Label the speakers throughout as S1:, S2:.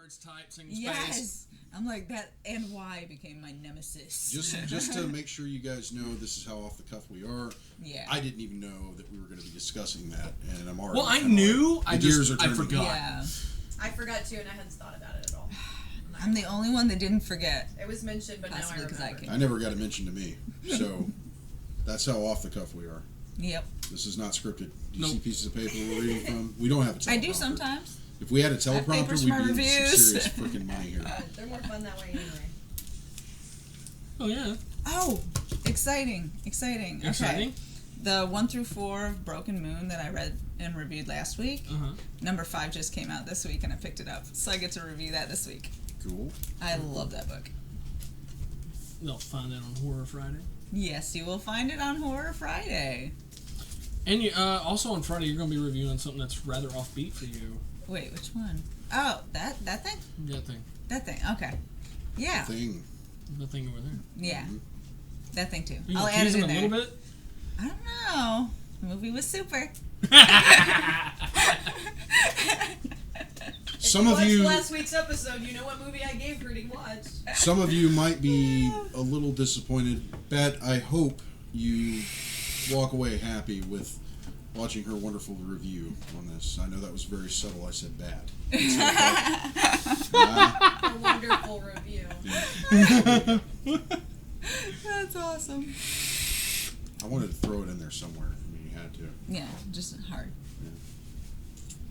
S1: words typed in space.
S2: Yes. I'm like that, and Y became my nemesis.
S3: Just to make sure you guys know, this is how off the cuff we are.
S2: Yeah.
S3: I didn't even know that we were going to be discussing that, and I'm already.
S1: Well, I knew. I forgot.
S2: Yeah.
S4: I forgot too, and I hadn't thought about it at all.
S2: I'm the only one that didn't forget.
S4: It was mentioned, but
S2: Possibly
S4: now I
S2: 'cause
S4: remember.
S2: I
S3: I never got it mentioned to me, so that's how off the cuff we are.
S2: Yep.
S3: This is not scripted. Do you
S1: Nope.
S3: see pieces of paper we're reading from? We don't have a teleprompter.
S2: I do sometimes.
S3: If we had a
S2: have
S3: teleprompter,
S2: papers
S3: we'd
S2: for my
S3: be in some
S2: reviews.
S3: serious freaking money here.
S4: They're more fun that way anyway.
S1: Oh yeah.
S2: Oh, exciting.
S1: Exciting.
S2: Okay. The 1 through 4 of Broken Moon that I read and reviewed last week. Number 5 just came out this week, and I picked it up, so I get to review that this week.
S3: Cool.
S2: I love that book.
S1: They'll find it on Horror Friday.
S2: Yes, you will find it on Horror Friday.
S1: And you, also on Friday, you're going to be reviewing something that's rather offbeat for you.
S2: Wait, which one? Oh, that thing?
S1: That thing.
S2: That thing, okay. Yeah.
S3: Thing.
S1: The thing over there.
S2: Yeah. That thing too.
S1: You
S2: I'll
S1: gonna
S2: add
S1: tease
S2: it
S1: them
S2: in
S1: a
S2: there.
S1: little bit?
S2: I don't know. The movie was super.
S3: Some
S4: if
S3: of
S4: watched
S3: you,
S4: last week's episode, you know what movie I gave her to watch.
S3: some of you might be a little disappointed. Bet I hope you walk away happy with watching her wonderful review on this. I know that was very subtle. I said bad.
S4: A wonderful review.
S2: That's awesome.
S3: I wanted to throw it in there somewhere. I mean, you had to.
S2: Yeah, just hard.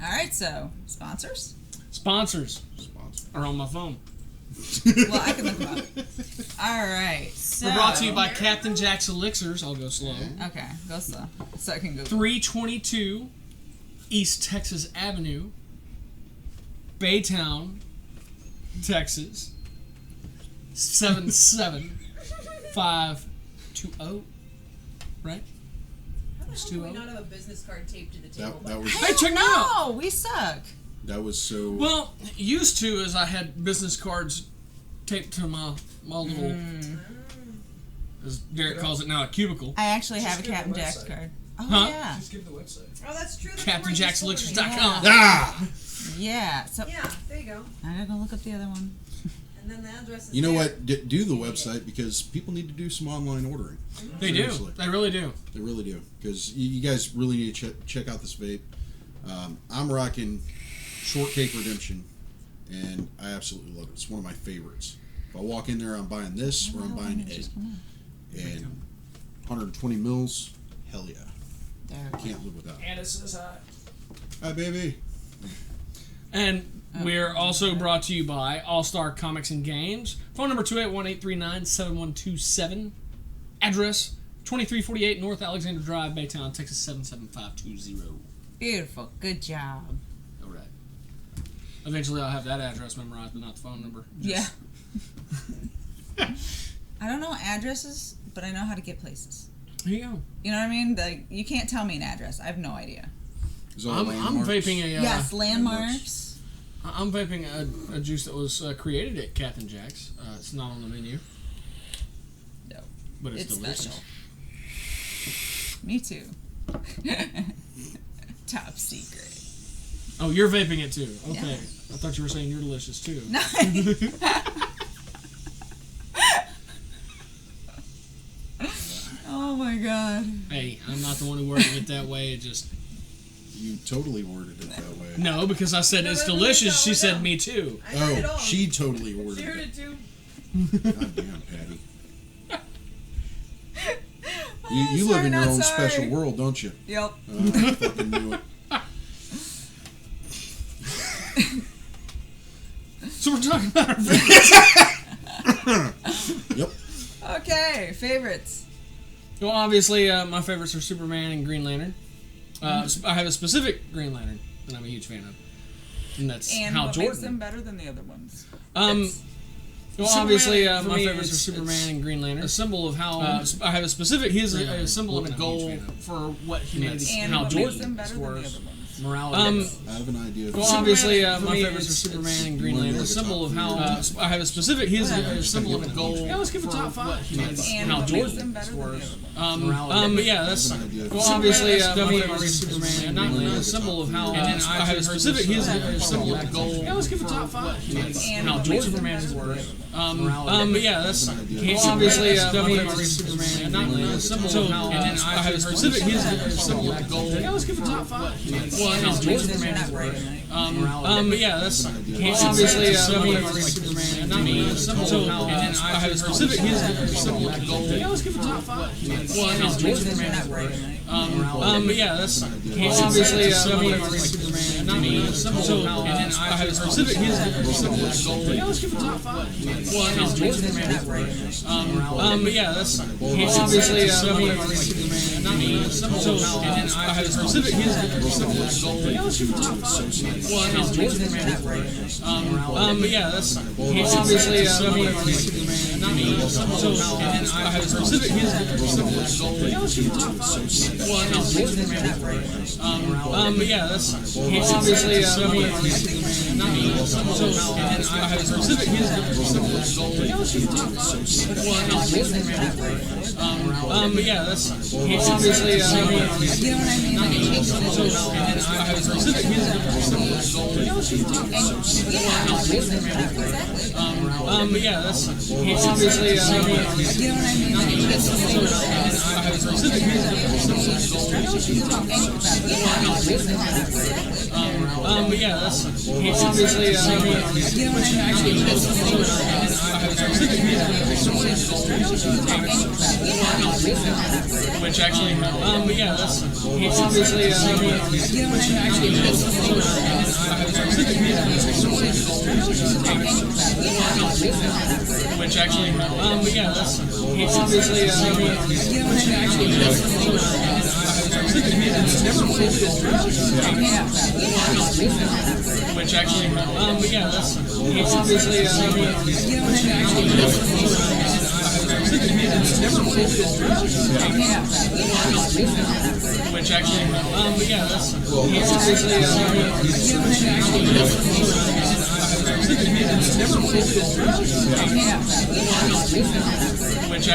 S2: All right, so sponsors.
S1: Sponsors
S3: Sponsor.
S1: are on my phone.
S2: Well, I can look them up. All right, so
S1: We're brought to you by Captain Jack's Elixirs. I'll go slow.
S2: Okay, go slow so I can go.
S1: 322 East Texas Avenue, Baytown, Texas 77520. Right?
S4: How the
S1: It's
S4: hell do we
S1: 2-0.
S4: not have a business card taped to the table?
S3: That was
S1: Hey, check me out.
S2: No, we suck.
S3: that was so.
S1: Well, used to as I had business cards taped to my little, as Derek calls it now, a cubicle.
S2: I actually have a
S5: give the
S2: Captain Jack's
S5: website.
S2: card. Oh
S1: Huh?
S2: yeah,
S5: Just give the website.
S4: Oh, that's true. That's
S1: CaptainJacksElixirs.com.
S3: Ah!
S2: yeah. So
S4: Yeah, there you go.
S2: I gotta go look up the other one.
S4: And then the address is
S3: You know
S4: there.
S3: what? Do the website because people need to do some online ordering.
S1: They
S3: Seriously.
S1: do. They really do.
S3: They really do. Because you guys really need to check out this vape. I'm rocking Short Cake Redemption, and I absolutely love it. It's one of my favorites. If I walk in there, I'm buying this or I'm buying it. And 120 mils, hell yeah.
S2: There.
S3: Can't live without it.
S5: And it says hi.
S3: Hi, baby.
S1: And we're also brought to you by All Star Comics and Games. Phone number 281-839-7127. Address 2348 North Alexander Drive, Baytown, Texas 77520.
S2: Beautiful. Good job.
S1: All right. Eventually, I'll have that address memorized, but not the phone number.
S2: Yeah. I don't know addresses, but I know how to get places.
S1: Here you go.
S2: You know what I mean? Like, you can't tell me an address. I have no idea.
S3: Is all
S1: I'm
S3: landmarks?
S1: vaping a
S2: Yes, landmarks.
S1: I'm vaping a juice that was created at Captain Jack's. It's not on the menu,
S2: No,
S1: but it's
S2: it's
S1: delicious.
S2: special. Me too. Top secret.
S1: Oh, you're vaping it too. Okay,
S2: Yeah.
S1: I thought you were saying you're delicious too.
S2: No. Oh my god.
S1: Hey, I'm not the one who worded it that way. It just
S3: You totally worded it that way.
S1: no, because I said
S4: No,
S1: it's
S4: no, no,
S1: delicious.
S4: no,
S1: She
S4: no.
S1: said me too.
S4: I heard it all.
S3: Oh, she totally worded
S4: She heard
S3: it.
S4: it too.
S3: God damn, Patty.
S2: Oh,
S3: You live
S2: sorry,
S3: in your
S2: not
S3: own
S2: sorry.
S3: special world, don't you?
S2: Yep.
S3: I fucking knew it.
S1: So we're talking about our
S3: Yep.
S2: Okay, favorites.
S1: Well, obviously, my favorites are Superman and Green Lantern. I have a specific Green Lantern that I'm a huge fan of, and that's
S2: And
S1: Hal
S2: what
S1: Jordan.
S2: makes them better than the other ones?
S1: Well,
S2: Superman,
S1: obviously,
S2: for
S1: my
S2: me,
S1: favorites are
S2: it's
S1: Superman and Green Lantern. A symbol of how I have a specific. He is a symbol and a goal for what humanity.
S2: And
S1: Hal
S2: what
S1: Jordan
S2: makes them better
S1: as
S2: than
S1: far
S2: the
S1: as
S2: other ones?
S1: Morality.
S3: I have an idea.
S1: Well, obviously,
S2: Superman,
S1: my
S2: me,
S1: favorites are Superman and Green
S3: You wanna
S1: Lantern.
S3: do
S1: A symbol of how
S3: like
S1: I have a specific. He's a symbol of a goal.
S2: Yeah,
S1: let's give it top five.
S2: And
S1: How
S2: what makes
S1: Jordan
S2: them better than the other one?
S1: But yeah, that's well, obviously, my favorite is Superman and Green Lantern. A symbol of how I have a specific. He's a symbol of a goal. Yeah, let's give it top five.
S2: And
S1: How
S2: what makes them
S1: Superman
S2: better
S1: is
S2: than the
S1: worse.
S2: other one?
S1: But yeah, that's well, obviously, my favorite is Superman and Green Lantern. A symbol of how I have a specific. He's a symbol of a goal. Yeah, let's give it top five. Well,
S2: And
S1: how
S2: what makes them
S1: Superman
S2: not
S1: is
S2: bright
S1: worse.
S2: tonight?
S1: But yeah, that's well, obviously, my favorite is Superman and Green Lantern. A symbol of how I have a specific. He's a symbol of a goal. Yeah, let's give it top five. Well,
S2: And
S1: how
S2: what makes them
S1: Superman
S2: not
S1: is
S2: bright
S1: worse.
S2: tonight?
S1: But yeah, that's well, obviously, my favorite is Superman and Green Lantern. A symbol of how I have a specific. He's a symbol of a goal. Yeah, let's give it top five. Well,
S2: And
S1: how
S2: what makes them
S1: Superman
S2: not
S1: is
S2: bright
S1: worse.
S2: tonight?
S1: But yeah, that's well, obviously, my favorite is Superman and Green Lantern. A symbol of how I have a specific. He's a symbol of a goal. Yeah, let's give it top five. Well,
S2: And
S1: how
S2: what makes them
S1: Superman
S2: not
S1: is
S2: bright
S1: worse.
S2: tonight?
S1: But yeah, that's well, obviously, my favorite is Superman and Green Lantern. A symbol of how I have a specific. He's a symbol of a goal. Yeah, let's give it top five. Well,
S2: And
S1: how
S2: what makes them
S1: Superman
S2: not
S1: is
S2: bright
S1: worse.
S2: tonight?
S1: But yeah, that's well, obviously, my favorite is Superman and Green Lantern. A symbol of how I have a specific. He's a symbol of a goal. Yeah, let's give it top five. Well,
S2: And
S1: how
S2: what makes them
S1: Superman
S2: not
S1: is
S2: bright
S1: worse.
S2: tonight?
S1: But yeah, that's well, obviously, my favorite is
S2: You know what I mean? Like, it takes a little
S1: I have a specific. He's a symbol of a goal. Yeah, let's give it top five.
S2: yeah, it makes them not exactly.
S1: But yeah, that's well, obviously, my favorite is
S2: You know what I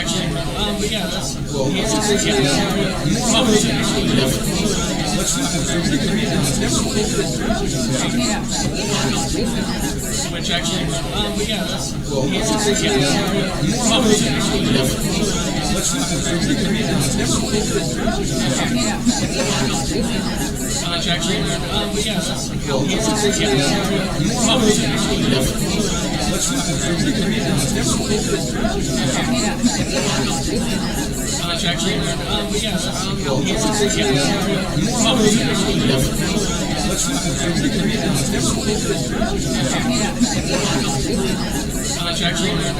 S2: mean? Like, it takes a little
S1: I have a specific. He's a symbol of a goal. Yeah, let's give it top five.
S2: yeah, it makes them not exactly.
S1: But yeah, that's well, obviously, my favorite is
S2: You know what I mean? Like, it takes a little
S1: I have a specific. He's a symbol of a goal. Yeah, let's give it top five.
S2: yeah, it makes them not exactly.
S1: Which actually, but yeah, that's well, obviously, my favorite is
S2: You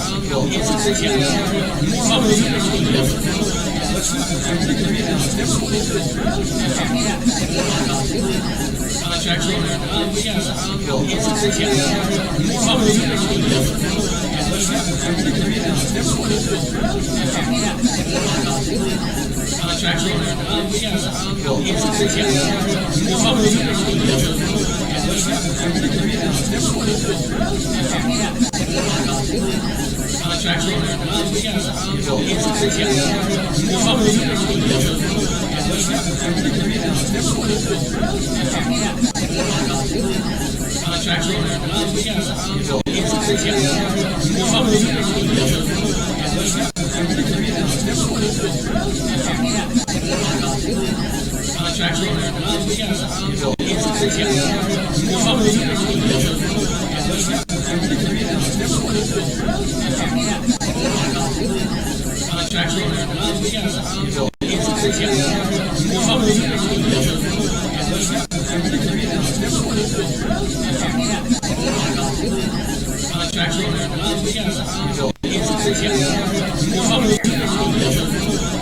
S2: know what I mean? Like, it takes a little
S1: I have a specific. He's a symbol of a goal. Yeah, let's give it top five. Which actually, but yeah, that's well, obviously, my favorite is
S2: You know what I mean? Like, it takes a little
S1: which actually, but yeah, that's well, obviously, my favorite is
S2: You know what I mean? Like, it takes a little
S1: which actually, but yeah, that's well, obviously, my favorite is
S2: You know what I mean?
S1: which actually, but yeah, that's well, obviously, which actually, but yeah, that's well, which actually, but yeah, that's well, which actually, but yeah, which actually,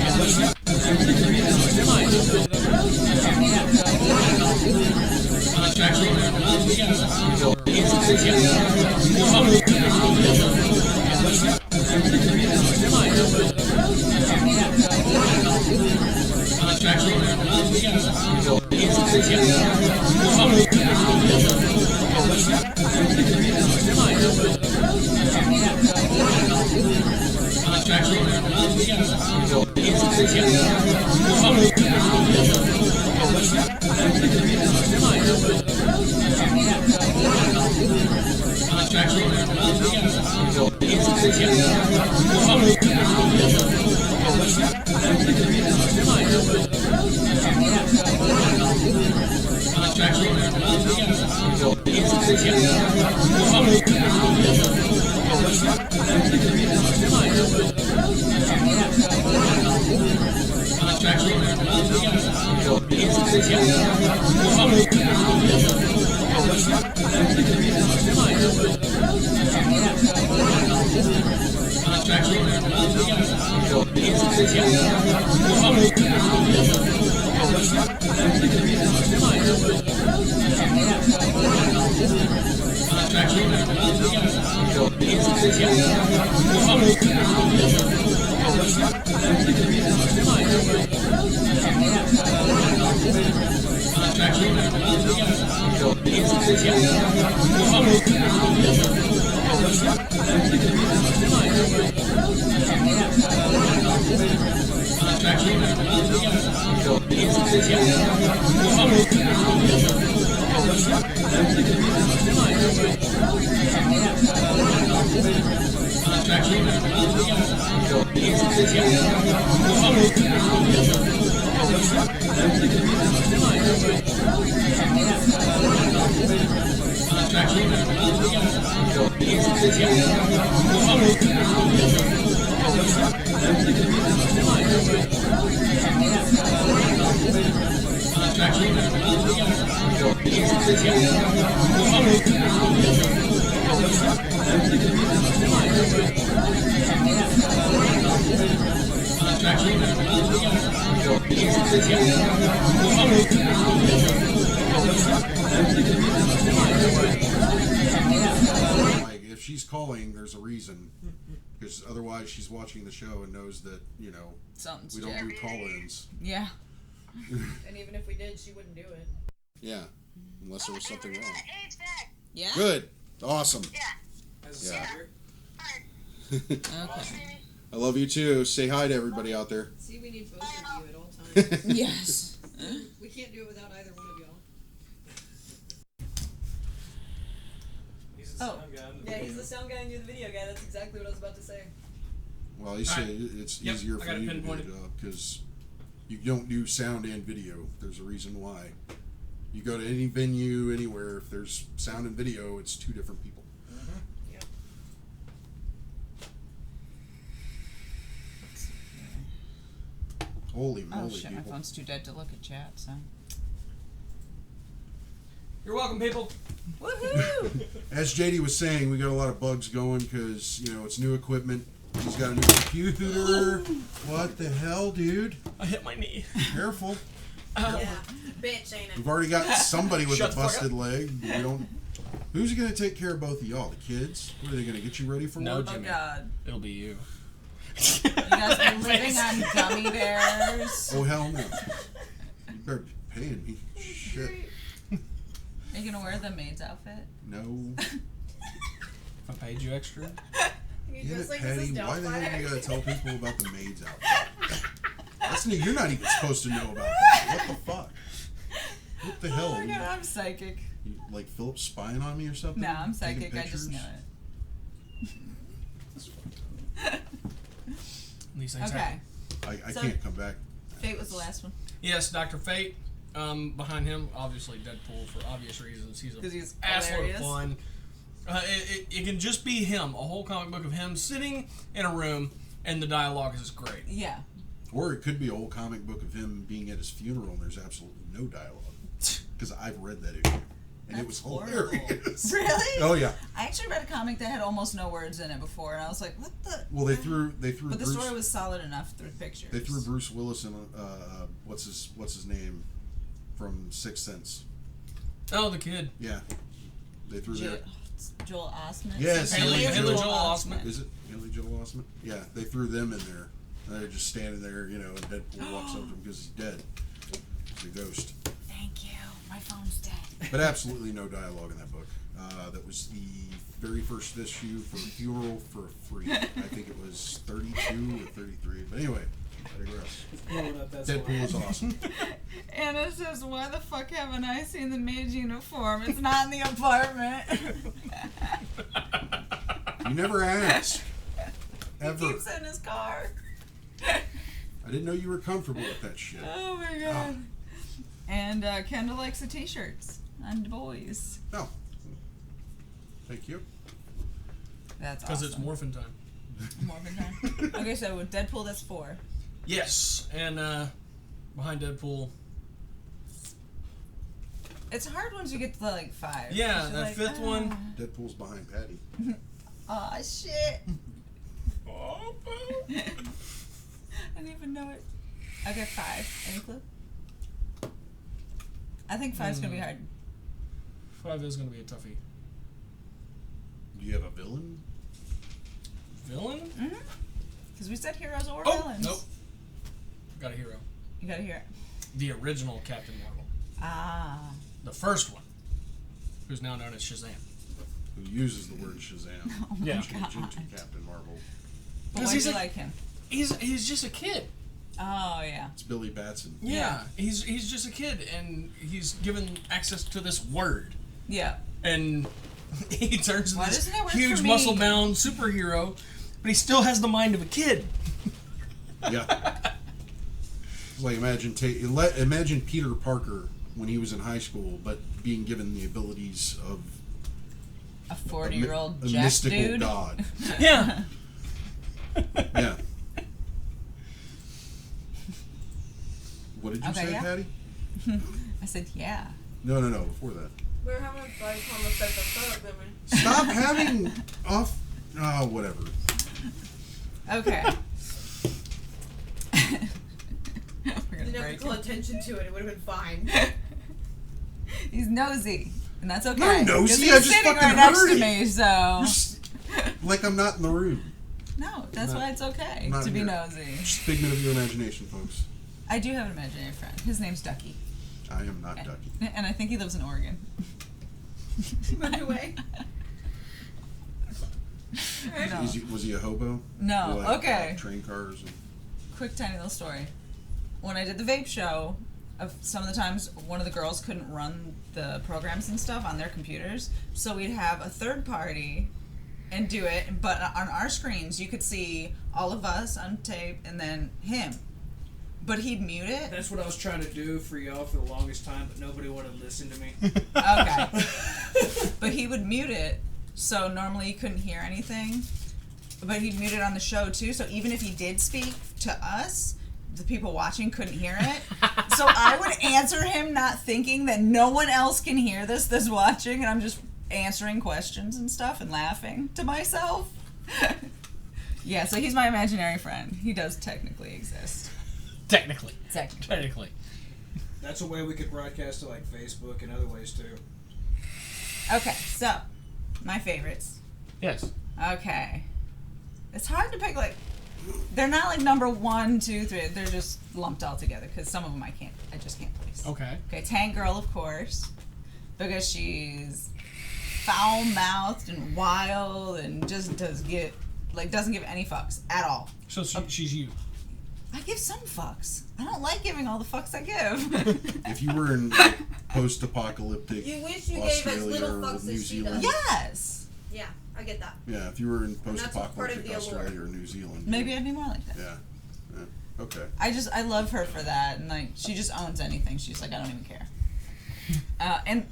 S1: but yeah, which actually, but yeah, which actually, but yeah, which actually, but yeah, which actually, but which actually, but which actually, which actually, which actually,
S3: Like, if she's calling, there's a reason. Because otherwise, she's watching the show and knows that, you know,
S2: Something's
S3: we don't
S2: jacked.
S3: do call-ins.
S2: Yeah.
S4: And even if we did, she wouldn't do it.
S3: Yeah, unless there was something wrong.
S2: Yeah.
S3: Good. Awesome.
S5: As a
S3: Yeah.
S5: soldier.
S2: Okay.
S3: I love you too. Say hi to everybody out there.
S4: See, we need both of you at all times.
S2: Yes.
S4: We can't do it without either one of y'all.
S5: He's the
S2: Oh.
S5: sound guy. in the
S4: Yeah, he's
S5: video.
S4: the sound guy and you're the video guy. That's exactly what I was about to say.
S3: Well, you say it's
S1: Yep,
S3: easier
S1: I
S3: for
S1: got it
S3: you to do the
S1: pinpointed.
S3: job because you don't do sound and video. There's a reason why. You go to any venue, anywhere, if there's sound and video, it's two different people.
S4: Yep.
S3: Holy
S2: Oh
S3: moly,
S2: shit, my
S3: people.
S2: phone's too dead to look at chat, so.
S5: You're welcome, people.
S2: Woohoo!
S3: As JD was saying, we got a lot of bugs going because, you know, it's new equipment. He's got a new computer. What the hell, dude?
S1: I hit my knee.
S3: Careful.
S4: Yeah. Bitch, ain't it?
S3: We've already got somebody with
S1: Shut
S3: a
S1: the fuck
S3: busted leg. We don't. Who's going to take care of both of y'all? The kids? What are they going to get you ready for
S1: No,
S3: work?
S2: Oh
S1: Jimmy.
S2: god.
S1: It'll be you.
S2: You guys been living on gummy bears?
S3: Oh hell no! You better be paying me. Shit.
S2: Are you gonna wear the maid's outfit?
S3: No.
S1: If I paid you extra.
S4: You
S3: Damn
S4: dress
S3: it,
S4: like
S3: Patty.
S4: Mrs.
S3: Why the hell do you
S4: Doubtfire.
S3: gotta tell people about the maid's outfit? You're not even supposed to know about that. What the fuck? What the hell?
S2: Oh my god, I'm psychic.
S3: You, like Philip spying on me or something?
S2: No, I'm
S3: Taking
S2: psychic. I just
S3: pictures?
S2: know it.
S1: These things
S2: Okay.
S1: happen.
S3: I
S2: So-
S3: can't come back.
S2: Fate was the last one.
S1: Yes, Dr. Fate. Behind him, obviously Deadpool for obvious reasons. He's
S2: 'Cause he's
S1: a assload of
S2: hilarious.
S1: fun. It can just be him. A whole comic book of him sitting in a room, and the dialogue is great.
S2: Yeah.
S3: Or it could be a whole comic book of him being at his funeral and there's absolutely no dialogue. Because I've read that issue. And it was
S2: That's horrible.
S3: hilarious.
S2: Really?
S3: Oh yeah.
S2: I actually read a comic that had almost no words in it before, and I was like, "What the?"
S3: Well, they threw
S2: But the
S3: Bruce.
S2: story was solid enough through pictures.
S3: They threw Bruce Willis in. What's his name from Sixth Sense?
S1: Oh, the kid.
S3: Yeah. They threw
S2: Jo-
S3: that.
S2: Joel Osment.
S3: Yes,
S1: Haley
S3: Joel
S1: Joel Osment.
S3: Is it Haley Joel Osment? Yeah, they threw them in there. And they're just standing there, you know, and Deadpool walks up to him because he's dead. He's a ghost.
S2: Dang Thank you. My phone's dead.
S3: But absolutely no dialogue in that book. That was the very first issue for Funeral for Free. I think it was 32 or 33. But anyway, I digress.
S5: Blowing up, that's
S3: Deadpool
S5: why.
S3: is awesome.
S2: Anna says, why the fuck haven't I seen the maid's uniform? It's not in the apartment.
S3: You never ask.
S2: He
S3: Ever.
S2: keeps it in his car.
S3: I didn't know you were comfortable with that shit.
S2: Oh my god. And Kendall likes the t-shirts on the boys.
S3: No. Thank you.
S2: That's
S1: Because
S2: awesome.
S1: it's morphin' time.
S2: Morphin' time. Okay, so with Deadpool, that's 4.
S1: Yes, and behind Deadpool.
S2: It's hard once you get to like 5.
S1: Yeah,
S2: You're
S1: that
S2: like,
S1: fifth one.
S3: Deadpool's behind Patty.
S2: Aw, shit.
S1: Oh,
S2: I didn't even know it. Okay, 5. Any clue? I think 5's gonna be hard.
S1: 5 is going to be a toughie.
S3: Do you have a villain?
S1: Villain?
S2: Mm-hmm. Because we said heroes or
S1: Oh,
S2: villains.
S1: nope. Got a hero.
S2: You gotta hear it.
S1: The original Captain Marvel.
S2: Ah.
S1: The first one. Who's now known as Shazam.
S3: Who uses the word Shazam?
S2: Oh my
S1: Yeah.
S3: Change
S2: god.
S3: into Captain Marvel.
S2: But
S1: 'Cause
S2: why
S1: he's
S2: do you
S1: a-
S2: like him?
S1: He's just a kid.
S2: Oh, yeah.
S3: It's Billy Batson.
S1: Yeah. He's just a kid, and he's given access to this word.
S2: Yeah.
S1: And he turns
S2: Why
S1: into
S2: doesn't it
S1: this
S2: work
S1: huge
S2: for me?
S1: muscle-bound superhero, but he still has the mind of a kid.
S3: Yeah. It's like imagine Peter Parker when he was in high school, but being given the abilities of
S2: A 40-year-old
S3: a
S2: Jack
S3: mystical
S2: dude.
S3: god.
S1: Yeah.
S3: Yeah. What did you
S2: Okay,
S3: say,
S2: yeah.
S3: Patty?
S2: I said, yeah.
S3: No, before that.
S4: We're having fun conversation first, didn't we?
S3: Stop having off. Oh, whatever.
S2: Okay. We're
S4: You
S2: gonna
S4: didn't have
S2: break
S4: to call
S2: it.
S4: attention to it. It would have been fine.
S2: He's nosy. And that's okay.
S3: Not
S2: 'cause
S3: nosy,
S2: he's
S3: I just
S2: sitting
S3: fucking
S2: right next
S3: heard
S2: to
S3: it.
S2: me, so...
S3: Like I'm not in the room.
S2: No, that's
S3: Not-
S2: why it's okay
S3: not
S2: to be
S3: here.
S2: nosy.
S3: Just figment of your imagination, folks.
S2: I do have an imaginary friend. His name's Ducky.
S3: I am not Ducky.
S2: And I think he lives in Oregon.
S4: Moved away.
S2: No.
S3: Was he a hobo?
S2: No,
S3: Or like,
S2: okay.
S3: Train cars. And...
S2: Quick tiny little story. When I did the vape show, some of the times one of the girls couldn't run the programs and stuff on their computers, so we'd have a third party and do it, but on our screens you could see all of us on tape and then him. But he'd mute it.
S5: That's what I was trying to do for y'all for the longest time, but nobody wanted to listen to me.
S2: Okay. But he would mute it, so normally you couldn't hear anything. But he'd mute it on the show too, so even if he did speak to us, the people watching couldn't hear it. So I would answer him not thinking that no one else can hear this that's watching, and I'm just answering questions and stuff and laughing to myself. Yeah, so he's my imaginary friend. He does technically exist.
S1: Technically.
S2: Technically.
S5: That's a way we could broadcast to like Facebook and other ways too.
S2: Okay, so my favorites.
S1: Yes.
S2: Okay. It's hard to pick, like, they're not like number 1, 2, 3. They're just lumped all together because some of them I just can't place.
S1: Okay.
S2: Okay, Tank Girl, of course, because she's foul-mouthed and wild and just doesn't give any fucks at all.
S1: So she's you.
S2: I give some fucks. I don't like giving all the fucks I give.
S3: If you were in like, post-apocalyptic
S4: You wish you gave
S3: Australia
S4: as little
S3: or
S4: fucks
S3: New
S4: as she
S3: Zealand,
S4: does.
S2: Yes.
S4: Yeah, I get that.
S3: yeah, if you were in
S4: that's part of
S3: post-apocalyptic
S4: the allure.
S3: Australia or New Zealand,
S2: Maybe I'd be more like that.
S3: yeah, okay.
S2: I love her for that, and like she just owns anything. She's like, I don't even care. And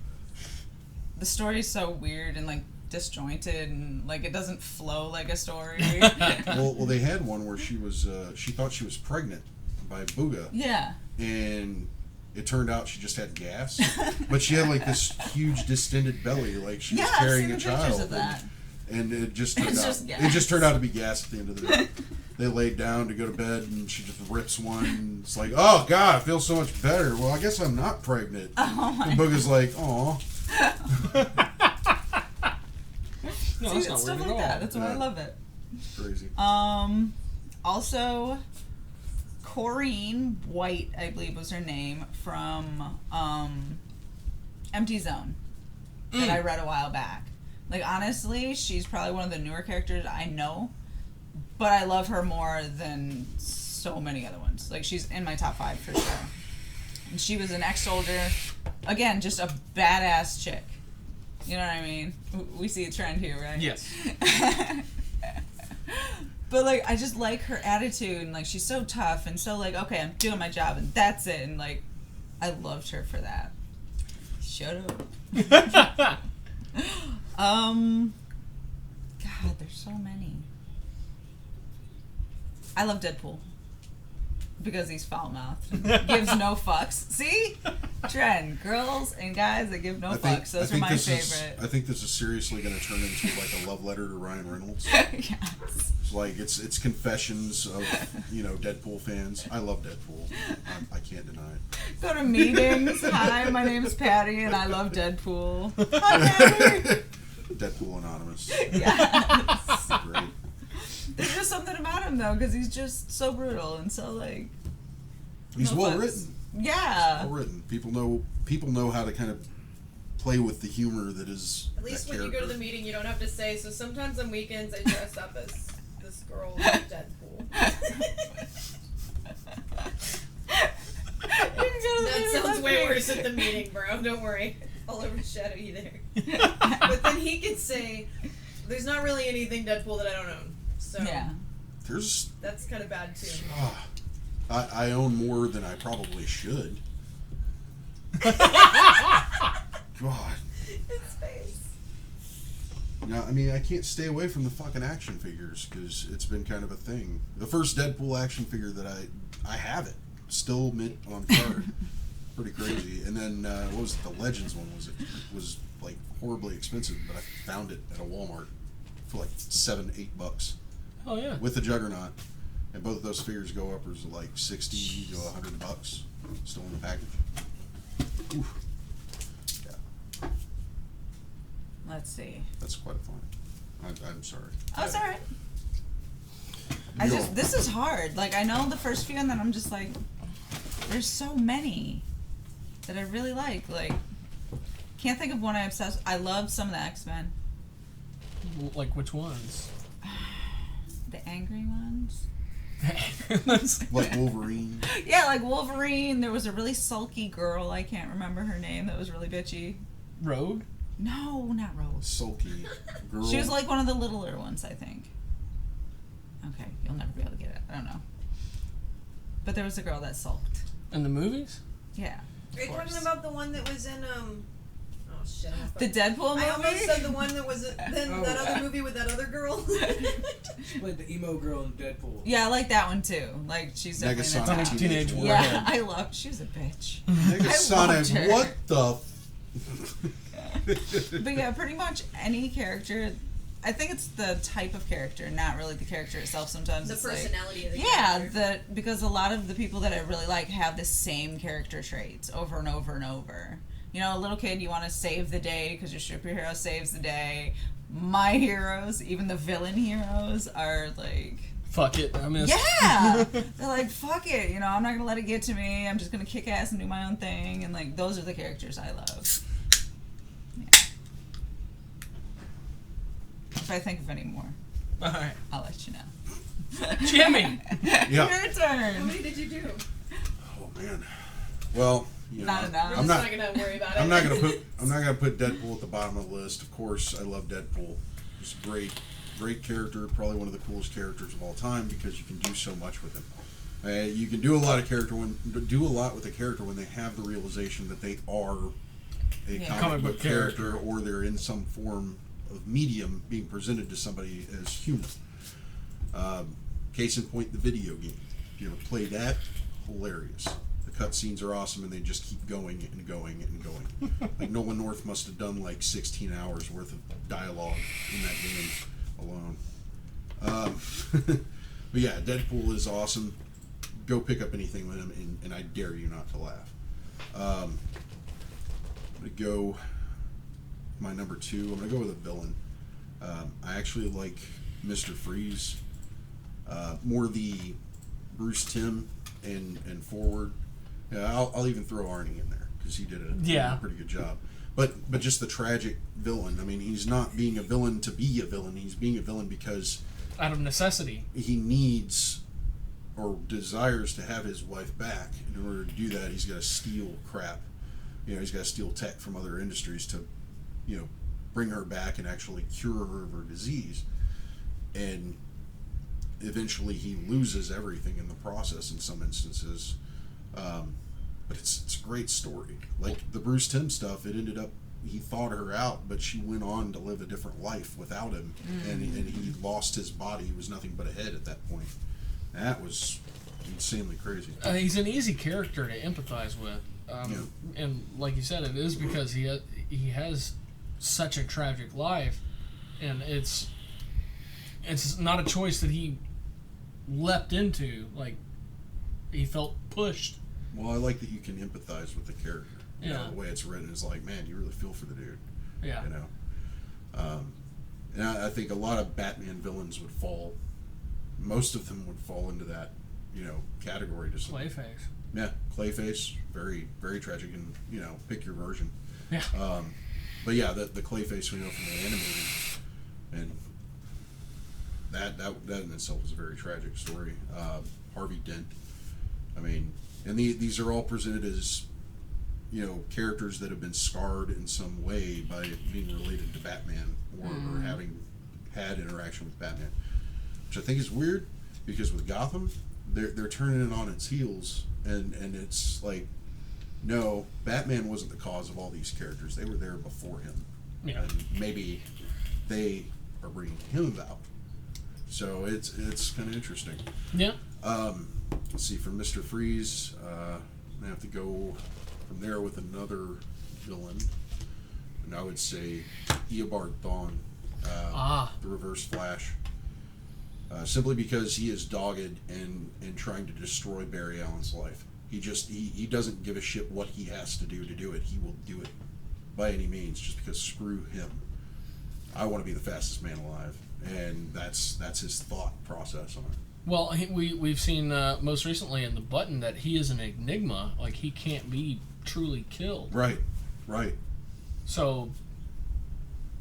S2: the story is so weird and like disjointed, and like it doesn't flow like a story.
S3: Well, they had one where she thought she was pregnant by Booga,
S2: Yeah.
S3: and it turned out she just had gas, but she had like this huge distended belly, like she was
S2: Yeah, I've
S3: carrying
S2: seen
S3: a
S2: the pictures
S3: child,
S2: of that.
S3: and it just turned
S2: It's
S3: out
S2: just
S3: it just
S2: gas.
S3: turned out to be gas at the end of the day. They laid down to go to bed, and she just rips one. And it's like, oh God, I feel so much better. Well, I guess I'm not pregnant.
S2: Oh my
S3: And Booga's like, aw.
S1: No,
S2: See,
S1: that's
S2: it's
S1: not
S2: stuff
S1: weird
S2: like
S1: at all.
S2: that. That's why I
S3: Yeah.
S2: love it.
S3: Crazy.
S2: Also, Corrine White, I believe was her name, from Empty Zone that I read a while back. Like, honestly, she's probably one of the newer characters I know, but I love her more than so many other ones. Like, she's in my top 5 for sure. And she was an ex-soldier. Again, just a badass chick. You know what I mean? We see a trend here, right?
S1: Yes.
S2: But, like, I just like her attitude, and, like, she's so tough, and so, like, okay, I'm doing my job, and that's it, and, like, I loved her for that. Shut up. God, there's so many. I love Deadpool. Because he's foul-mouthed. Gives no fucks. See? Trend. Girls and guys that give no fucks. Those are my favorite.
S3: I think this is seriously going to turn into like a love letter to Ryan Reynolds.
S2: Yes.
S3: It's like it's confessions of Deadpool fans. I love Deadpool. I can't deny it.
S2: Go to meetings. Hi, my name is Patty, and I love Deadpool. Hi, Patty.
S3: Deadpool Anonymous.
S2: Yes.
S3: Great.
S2: There's just something about him though, because he's just so brutal and so like.
S3: He's
S2: no
S3: well
S2: fucks.
S3: written.
S2: Yeah.
S3: Well written. People know how to kind of play with the humor that is.
S4: At least
S3: that
S4: when you go to the meeting, you don't have to say. So sometimes on weekends, I dress up as this girl with Deadpool. That sounds way worse at the meeting, bro. Don't worry, I'll overshadow you there. But then he could say, "There's not really anything Deadpool that I don't own." So
S2: Yeah.
S3: There's.
S4: that's kind of bad too.
S3: I own more than I probably should. God.
S4: His face.
S3: No, I mean, I can't stay away from the fucking action figures because it's been kind of a thing. The first Deadpool action figure that I have it still mint on card, pretty crazy. And then what was it? The Legends one was like horribly expensive, but I found it at a Walmart for like $7-8
S1: Oh yeah.
S3: with the Juggernaut, and both of those figures go upwards of like $60 to $100 still in the package. Oof. Yeah,
S2: Let's see.
S3: that's quite a fun. I'm sorry.
S2: Oh, it's alright.
S3: Go.
S2: This is hard. Like, I know the first few, and then I'm just like, there's so many that I really like. Like, can't think of one I obsessed. I love some of the X-Men.
S1: Like which ones?
S2: The angry ones.
S3: Like Wolverine.
S2: Yeah, like Wolverine. There was a really sulky girl, I can't remember her name, that was really bitchy.
S1: Rogue?
S2: No, not Rose.
S3: Sulky girl.
S2: She was like one of the littler ones, I think. Okay, you'll never be able to get it. I don't know. But there was a girl that sulked.
S1: In the movies?
S2: Yeah.
S4: Are you talking about the one that was in Oh shit!
S2: The Deadpool movie?
S4: I almost said the one that was that other movie with that other girl.
S5: She played the emo girl in Deadpool.
S2: Yeah, I like that one too. Like, she's definitely in the
S3: Negasonic
S2: top.
S3: Teenage
S1: Warhead.
S2: Yeah, I love. She was a bitch.
S3: Negasonic,
S2: her.
S3: what the?
S2: But yeah, pretty much any character. I think it's the type of character, not really the character itself. Sometimes
S4: The
S2: it's
S4: personality of the
S2: yeah,
S4: character.
S2: because a lot of the people that I really like have the same character traits over and over and over. You know, a little kid, you want to save the day because your superhero saves the day. My heroes, even the villain heroes, are like,
S1: Fuck it. I miss.
S2: yeah, they're like, fuck it. You know, I'm not gonna let it get to me. I'm just gonna kick ass and do my own thing. And like, those are the characters I love. Yeah. If I think of any more,
S1: Alright.
S2: I'll let you know.
S1: Jimmy!
S3: Yeah.
S2: Your
S4: How
S2: turn.
S4: many did you do?
S3: Oh man. Well, you know,
S2: Not enough.
S4: We're
S3: I'm
S4: just
S3: not.
S4: not gonna worry about it.
S3: I'm not gonna put Deadpool at the bottom of the list. Of course, I love Deadpool. He's a great character. Probably one of the coolest characters of all time because you can do so much with him. You can do a lot with a character when they have the realization that they are a comic book character or they're in some form of medium being presented to somebody as human. Case in point, the video game. If you ever play that, hilarious. The cutscenes are awesome and they just keep going and going and going. Like Nolan North must have done like 16 hours worth of dialogue in that game alone. But yeah, Deadpool is awesome. Go pick up anything with him and I dare you not to laugh. I'm going to go my number 2. I'm going to go with a villain. I actually like Mr. Freeze. More the Bruce Timm and forward. Yeah, I'll even throw Arnie in there because he did a pretty good job. But just the tragic villain. I mean, he's not being a villain to be a villain. He's being a villain because
S1: out of necessity.
S3: He needs or desires to have his wife back. In order to do that, he's got to steal crap. He's got to steal tech from other industries to, bring her back and actually cure her of her disease. And eventually he loses everything in the process in some instances. But it's a great story. Like the Bruce Timm stuff, it ended up, he thought her out, but she went on to live a different life without him. And he lost his body. He was nothing but a head at that point. That was insanely crazy.
S1: He's an easy character to empathize with. And like you said, it is because he has such a tragic life, and it's not a choice that he leapt into. Like, he felt pushed.
S3: Well, I like that you can empathize with the character. The way it's written is like, man, you really feel for the dude.
S1: Yeah.
S3: And I think a lot of Batman villains would fall. Most of them would fall into that, category. To
S1: Clayface.
S3: Yeah, Clayface, very, very tragic, and pick your version.
S1: Yeah.
S3: But yeah, the Clayface we know from the animated, and that in itself is a very tragic story. Harvey Dent. I mean, and these are all presented as, characters that have been scarred in some way by being related to Batman or having had interaction with Batman, which I think is weird because with Gotham, they're turning it on its heels, and it's like, no, Batman wasn't the cause of all these characters. They were there before him.
S1: Yeah. And
S3: maybe they are bringing him about. So it's kind of interesting.
S1: Yeah.
S3: Let's see, from Mr. Freeze, I have to go from there with another villain, and I would say Eobard Thawne, the Reverse Flash. Simply because he is dogged and trying to destroy Barry Allen's life. He doesn't give a shit what he has to do it. He will do it by any means, just because screw him. I want to be the fastest man alive, and that's his thought process on it.
S1: Well, we've seen most recently in The Button that he is an enigma. Like, he can't be truly killed.
S3: Right.
S1: So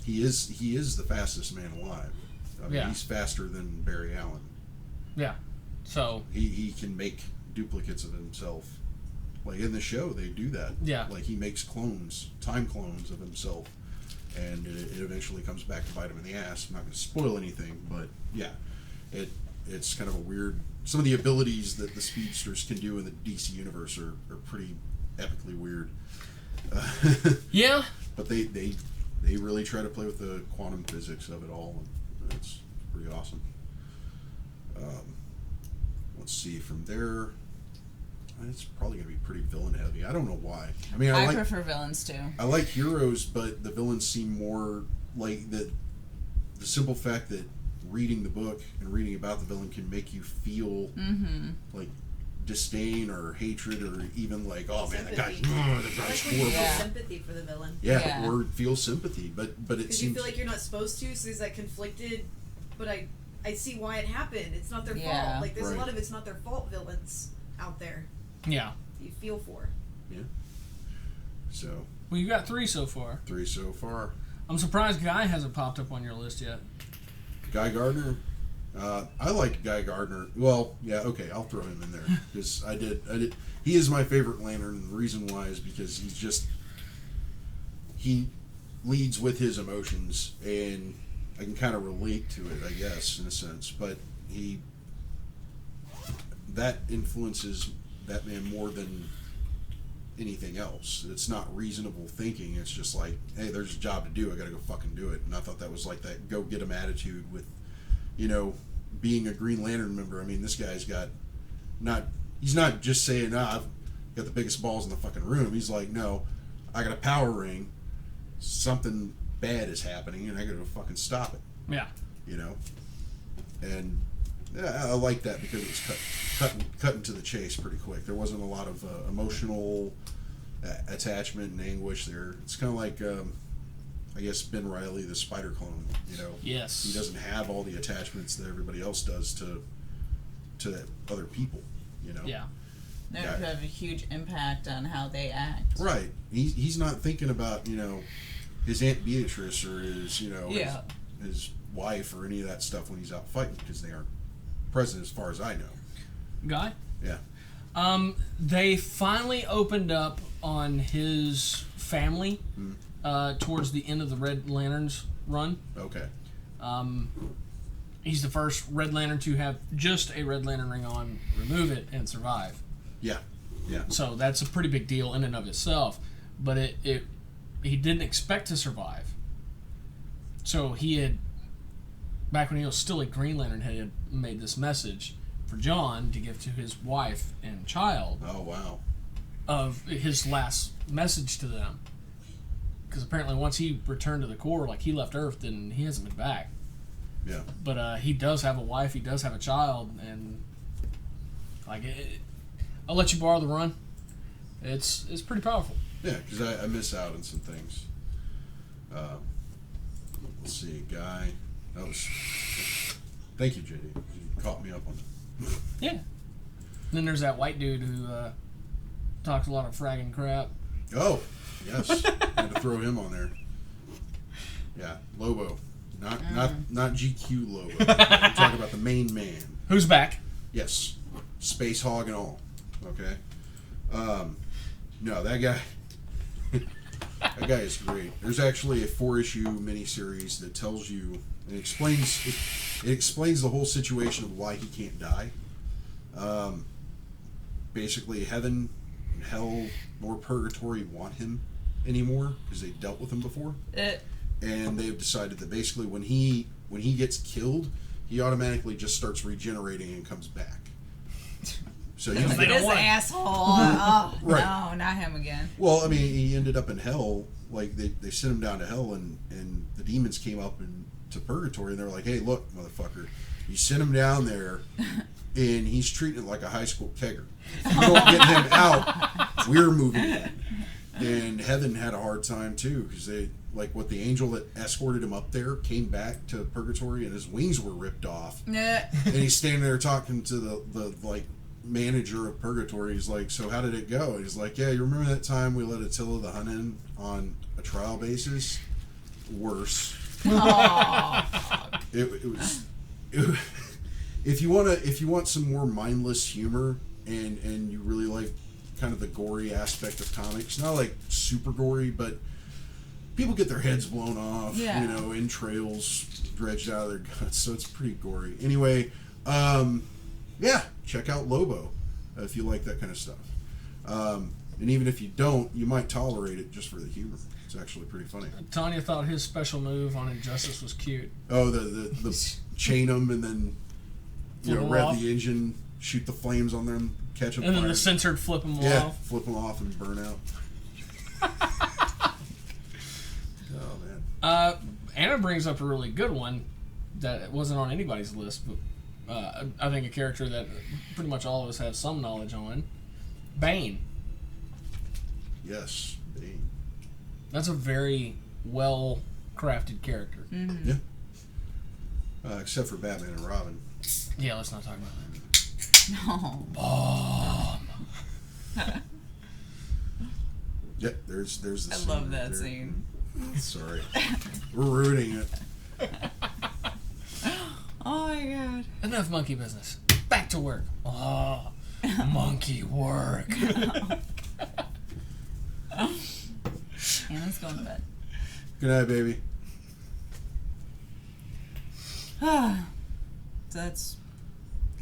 S3: he is the fastest man alive. I mean, he's faster than Barry Allen.
S1: Yeah. So
S3: he can make duplicates of himself. Like in the show, they do that.
S1: Yeah.
S3: Like he makes time clones of himself, and it eventually comes back to bite him in the ass. I'm not going to spoil anything, but yeah, it's kind of a weird. Some of the abilities that the speedsters can do in the DC universe are pretty epically weird.
S1: Yeah.
S3: But they really try to play with the quantum physics of it all, and it's pretty awesome. Let's see, from there, it's probably going to be pretty villain heavy. I don't know why. I mean,
S2: I prefer villains too.
S3: I like heroes, but the villains seem more like the simple fact that reading the book and reading about the villain can make you feel like disdain or hatred or even like, oh man, that guy's horrible.
S4: Sympathy for the villain.
S3: Yeah, or feel sympathy, but it
S4: seems
S3: seems
S4: you feel like you're not supposed to, so there's that conflicted. But I see why it happened. It's not their fault. Like there's a lot of it's not their fault. Villains out there.
S1: Yeah.
S4: You feel for.
S3: Yeah. So.
S1: Well, you got 3 so far.
S3: 3 so far.
S1: I'm surprised Guy hasn't popped up on your list yet.
S3: Guy Gardner. I like Guy Gardner. Well, yeah, okay, I'll throw him in there because I did. He is my favorite Lantern, and the reason why is because he leads with his emotions, and I can kind of relate to it, I guess, in a sense. But that influences Batman more than anything else. It's not reasonable thinking. It's just like, hey, there's a job to do. I got to go fucking do it. And I thought that was like that go get 'em attitude with, being a Green Lantern member. I mean, this guy's he's not just saying, I've got the biggest balls in the fucking room. He's like, no, I got a power ring. Something bad is happening, and I got to go fucking stop it.
S1: Yeah.
S3: And I like that because it was cutting to the chase pretty quick. There wasn't a lot of emotional attachment and anguish there. It's kind of like, I guess, Ben Reilly, the Spider clone.
S1: Yes.
S3: He doesn't have all the attachments that everybody else does to other people.
S1: Yeah.
S2: That
S3: Yeah.
S2: could have a huge impact on how they act.
S3: Right. He's not thinking about, his Aunt Beatrice or his,
S2: Yeah.
S3: his wife or any of that stuff when he's out fighting because they aren't present as far as I know.
S1: Guy?
S3: Yeah.
S1: They finally opened up on his family towards the end of the Red Lanterns run.
S3: Okay.
S1: He's the first Red Lantern to have just a Red Lantern ring on, remove it, and survive.
S3: Yeah. Yeah.
S1: So that's a pretty big deal in and of itself. But he didn't expect to survive. So he had, back when he was still a Green Lantern, had made this message for John to give to his wife and child
S3: Oh, wow.
S1: of his last message to them. Because apparently once he returned to the Corps, like he left Earth, and he hasn't been back.
S3: Yeah.
S1: But he does have a wife, he does have a child, and like I'll let you borrow the run. It's pretty powerful.
S3: Yeah, because I miss out on some things. Let's see, Guy. That was. Thank you, JD. You caught me up on it.
S1: Yeah. And then there's that white dude who talks a lot of fragging crap.
S3: Oh, yes. Had to throw him on there. Yeah, Lobo. Not GQ Lobo. I'm talking about the main man.
S1: Who's back?
S3: Yes. Space Hog and all. Okay. No, that guy. That guy is great. There's actually a 4-issue miniseries that tells you and it explains the whole situation of why he can't die. Basically, heaven and hell nor purgatory want him anymore because they dealt with him before, and they've decided that basically when he gets killed, he automatically just starts regenerating and comes back. So
S1: Because
S2: Look
S1: they
S2: at
S1: don't
S2: this
S1: want him.
S2: asshole. Oh,
S3: Right.
S2: no, not him again.
S3: Well, I mean, he ended up in hell. Like they sent him down to hell, and the demons came up to purgatory, and they're like, "Hey, look, motherfucker, you sent him down there, and he's treating it like a high school kegger. If you don't get him out, we're moving in." And heaven had a hard time too, because they the angel that escorted him up there came back to purgatory, and his wings were ripped off, and he's standing there talking to the manager of purgatory. He's like, "So how did it go?" He's like, "Yeah, you remember that time we let Attila the Hun in on a trial basis? Worse." It was if you want some more mindless humor and you really like kind of the gory aspect of comics, not like super gory, but people get their heads blown off, entrails dredged out of their guts, so it's pretty gory. Anyway, yeah, check out Lobo if you like that kind of stuff. And even if you don't, you might tolerate it just for the humor. It's actually pretty funny.
S1: Tanya thought his special move on Injustice was cute.
S3: Oh, the chain them and then
S1: Flip 'em
S3: rev
S1: off.
S3: the engine, shoot the flames on them, catch them
S1: And then
S3: fire.
S1: the censored flip him
S3: Yeah,
S1: off.
S3: flip them off and burn out. Oh man.
S1: Anna brings up a really good one that wasn't on anybody's list, but I think a character that pretty much all of us have some knowledge on. Bane.
S3: Yes, Bane.
S1: That's a very well crafted character.
S3: Yeah. Except for Batman and Robin.
S1: Yeah, let's not talk about that.
S2: No.
S3: Yeah, there's the
S2: I
S3: scene
S2: love
S3: right
S2: that
S3: there.
S2: scene.
S3: Sorry. We're ruining it.
S2: Oh my god.
S1: Enough monkey business. Back to work. Oh, monkey work.
S2: Anna's going to bed.
S3: Good night, baby.
S2: So that's.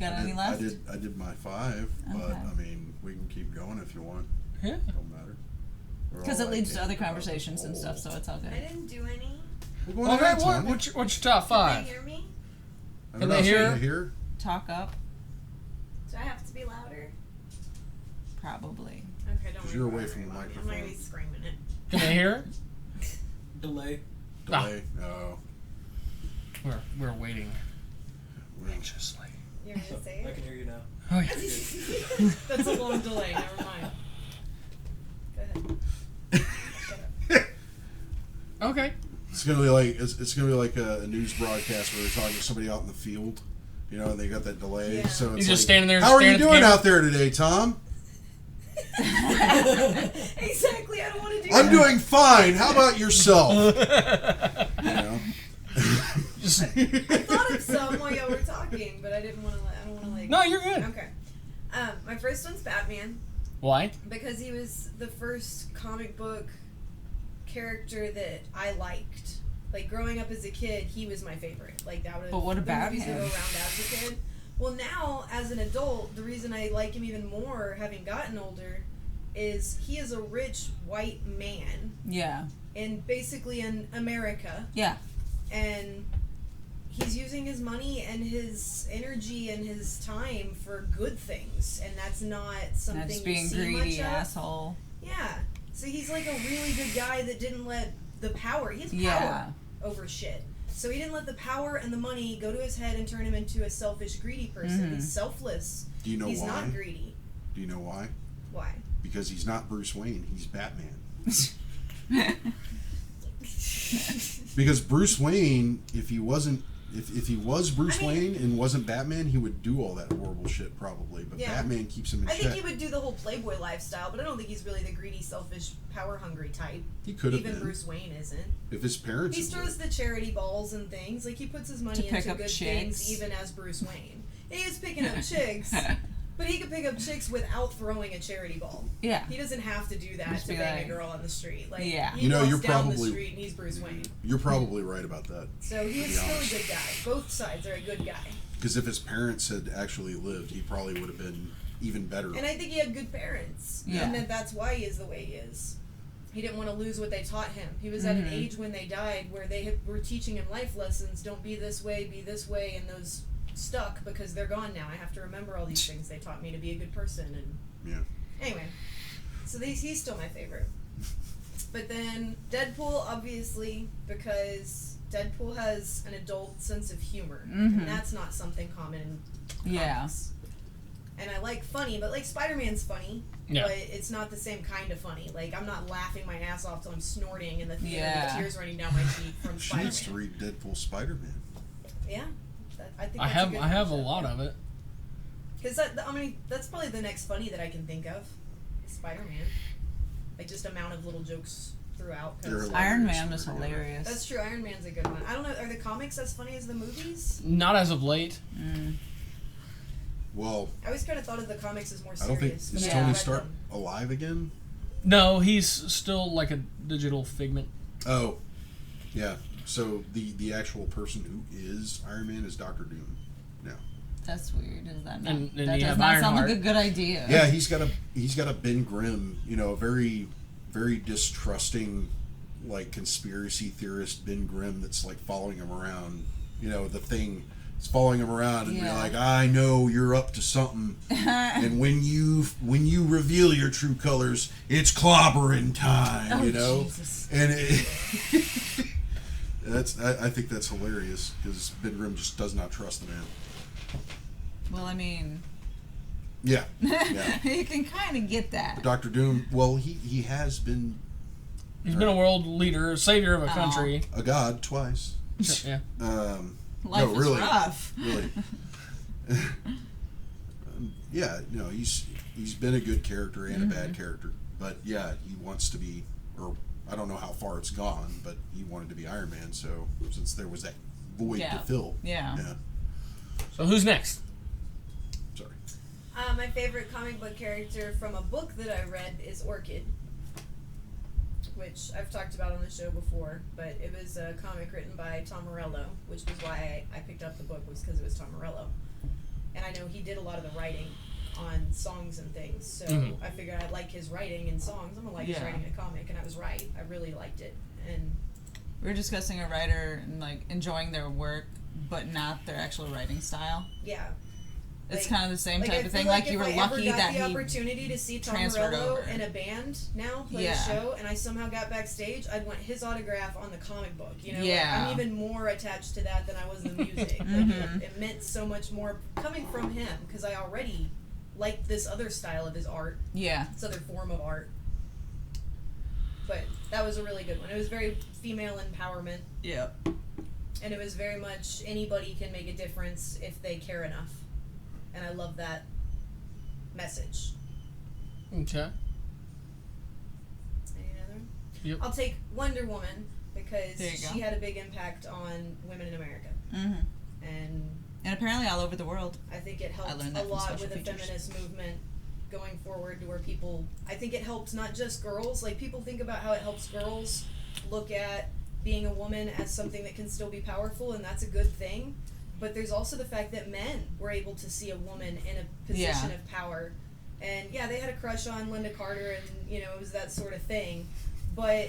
S2: Got any left?
S3: I did my 5, but
S2: Okay.
S3: I mean, we can keep going if you want.
S1: Yeah.
S3: Don't matter. We're
S2: Because
S3: all
S2: it
S3: like,
S2: leads to
S3: yeah,
S2: other conversations and stuff, so it's all
S4: I
S2: good.
S4: didn't do any.
S3: We're going
S1: Well,
S3: to
S1: okay, what's your top
S4: Can
S1: 5?
S4: they hear me?
S1: Can they hear?
S3: Hear?
S2: Talk up?
S4: Do I have to be louder?
S2: Probably.
S4: Okay, don't
S3: 'Cause
S4: worry
S3: you're
S4: about
S3: away
S4: it,
S3: from the
S4: I'm not
S3: microphone.
S4: gonna be screaming it.
S1: Can they hear?
S5: Delay.
S3: Delay? No.
S1: We're waiting
S3: We're-
S1: anxiously.
S4: You're gonna say
S5: I
S4: it?
S5: can hear you now.
S1: Oh yeah.
S4: That's a long delay. Never mind. Go ahead. Shut up.
S1: Okay.
S3: It's gonna be like a news broadcast where they're talking to somebody out in the field, and they got that delay.
S4: Yeah.
S3: So it's
S1: He's just
S3: like,
S1: standing there.
S3: How are
S1: staring
S3: you
S1: at the
S3: doing
S1: camera.
S3: out there today, Tom?
S4: Exactly. I don't want to do
S3: I'm
S4: that.
S3: doing fine. How about yourself? You know?
S1: Just,
S4: I thought of some while y'all were talking, but I didn't want to. I don't want to like.
S1: no, you're good.
S4: Okay. My first one's Batman
S1: Why?
S4: because he was the first comic book character that I liked. Like growing up as a kid, he was my favorite. Like that would.
S2: But what about
S4: movies
S2: him?
S4: that go around as a kid. Well, now as an adult, the reason I like him even more, having gotten older, is he is a rich white man
S2: Yeah.
S4: basically in America,
S2: Yeah.
S4: and he's using his money and his energy and his time for good things, and that's not something
S2: That's
S4: you
S2: being
S4: see
S2: greedy,
S4: much of.
S2: asshole.
S4: Yeah. So he's like a really good guy that didn't let the power. He has power
S2: Yeah.
S4: over shit. So he didn't let the power and the money go to his head and turn him into a selfish, greedy person.
S2: Mhm.
S4: He's selfless.
S3: Do you know
S4: He's
S3: why?
S4: not greedy.
S3: Do you know why?
S4: Why?
S3: Because he's not Bruce Wayne. He's Batman. Because Bruce Wayne, if he wasn't, if he was Bruce
S4: I mean-
S3: Wayne and wasn't Batman, he would do all that horrible shit probably. But
S4: Yeah.
S3: Batman keeps him in
S4: I
S3: check.
S4: think he would do the whole Playboy lifestyle, but I don't think he's really the greedy, selfish, power-hungry type.
S3: He could have
S4: Even
S3: been
S4: Bruce Wayne isn't.
S3: if his parents.
S4: He
S3: had
S4: throws
S3: lived.
S4: the charity balls and things. Like, he puts his money
S2: To pick
S4: into
S2: up
S4: good
S2: chicks.
S4: things, even as Bruce Wayne. He is picking up chicks, but he could pick up chicks without throwing a charity ball.
S2: Yeah.
S4: He doesn't have to do that
S2: Just
S4: to
S2: be
S4: bang
S2: like-
S4: a girl on the street. Like,
S2: Yeah.
S4: he
S3: You know,
S4: walks
S3: you're
S4: down the
S3: probably-
S4: street and he's Bruce Wayne.
S3: You're probably right about that.
S4: So he
S3: To
S4: is
S3: be
S4: still a
S3: honest.
S4: good guy. Both sides are a good guy.
S3: Because if his parents had actually lived, he probably would have been even better.
S4: And I think he had good parents.
S2: Yeah.
S4: And that's why he is the way he is. He didn't want to lose what they taught him. He was at an
S2: Mhm.
S4: age when they died where were teaching him life lessons. Don't be this way, and those stuck because they're gone now. I have to remember all these things they taught me to be a good person. And
S3: Yeah.
S4: anyway, so he's still my favorite. But then Deadpool, obviously, because Deadpool has an adult sense of humor,
S2: Mhm.
S4: and that's not something common in
S2: Yeah.
S4: comics. And I like funny, but like Spider-Man's funny,
S1: Yeah.
S4: but it's not the same kind of funny. Like I'm not laughing my ass off till I'm snorting in the theater
S2: Yeah.
S4: with tears running down my cheek from
S3: She needs to
S4: Spider-Man.
S3: read Deadpool Spider-Man.
S4: Yeah, I think
S1: I
S4: that's
S1: have
S4: a good
S1: I have a
S4: concept.
S1: lot of it.
S4: Because that's probably the next funny that I can think of. Is Spider-Man, like just amount of little jokes throughout. 'Cause
S3: They're hilarious.
S2: Iron Man was
S3: Yeah.
S2: hilarious.
S4: that's true. Iron Man's a good one. I don't know. Are the comics as funny as the movies?
S1: Not as of late.
S2: Mm.
S3: Well,
S4: I always kind of thought of the comics as more
S3: I
S4: serious.
S3: don't think is
S4: but I
S2: Yeah.
S3: Tony
S4: read
S3: Stark
S4: them.
S3: alive again?
S1: No, he's still like a digital figment.
S3: Oh, yeah. So the actual person who is Iron Man is Doctor Doom now.
S2: That's weird. Is that not?
S1: And
S2: that
S1: you
S2: does
S1: have
S2: not sound like a
S1: Ironheart.
S2: good idea.
S3: Yeah, he's got a Ben Grimm, a very very distrusting, like conspiracy theorist Ben Grimm that's like following him around. The Thing is following him around and be
S2: Yeah.
S3: like, I know you're up to something. And when you reveal your true colors, it's clobbering time,
S2: Oh, Jesus.
S3: And I think that's hilarious because Ben Grimm just does not trust the man.
S2: Well, I mean,
S3: Yeah, yeah.
S2: you can kind of get that.
S3: Doctor Doom. Well, he has been
S1: He's been a world leader, savior of a
S2: Oh.
S1: country.
S3: a god twice.
S1: Yeah.
S2: Life
S3: no,
S2: is
S3: really,
S2: rough.
S3: really. Yeah, he's been a good character and a bad character, but yeah, he wants to be, or I don't know how far it's gone, but he wanted to be Iron Man. So since there was that void
S2: Yeah.
S3: to fill,
S2: Yeah.
S3: yeah.
S1: So who's next?
S3: Sorry.
S4: My favorite comic book character from a book that I read is Orchid, which I've talked about on the show before, but it was a comic written by Tom Morello, which was why I picked up the book, was because it was Tom Morello. And I know he did a lot of the writing on songs and things, so
S1: Mhm.
S4: I figured I'd like his writing in songs. I'm gonna like his
S2: Yeah.
S4: writing in a comic, and I was right. I really liked it. And
S2: We were discussing a writer and like enjoying their work, but not their actual writing style.
S4: yeah.
S2: It's
S4: Like-
S2: kind of the same
S4: Like,
S2: type
S4: I
S2: of
S4: feel
S2: thing. Like
S4: if
S2: you were
S4: I
S2: lucky
S4: ever got
S2: that
S4: the
S2: he.
S4: opportunity to see Tom
S2: transferred
S4: Morello
S2: over.
S4: in a band now play
S2: Yeah.
S4: a show, and I somehow got backstage, I'd want his autograph on the comic book. Like,
S2: Yeah.
S4: I'm even more attached to that than I was in the music.
S2: Mhm.
S4: It meant so much more coming from him because I already liked this other style of his art,
S2: Yeah.
S4: this other form of art. But that was a really good one. It was very female empowerment,
S2: Yep.
S4: and it was very much anybody can make a difference if they care enough. And I love that message.
S1: Okay.
S4: Any other?
S1: Yep.
S4: I'll take Wonder Woman because
S2: There you go.
S4: she had a big impact on women in America,
S2: Mm-hmm.
S4: and
S2: And apparently all over the world.
S4: I think it helped
S2: learned
S4: a
S2: that from
S4: lot
S2: Special
S4: with the
S2: Features.
S4: feminist movement going forward to where people, I think it helped not just girls, like people think about how it helps girls look at being a woman as something that can still be powerful, and that's a good thing, but there's also the fact that men were able to see a woman in a position
S2: Yeah.
S4: of power, and yeah, they had a crush on Linda Carter, and you know, it was that sort of thing, but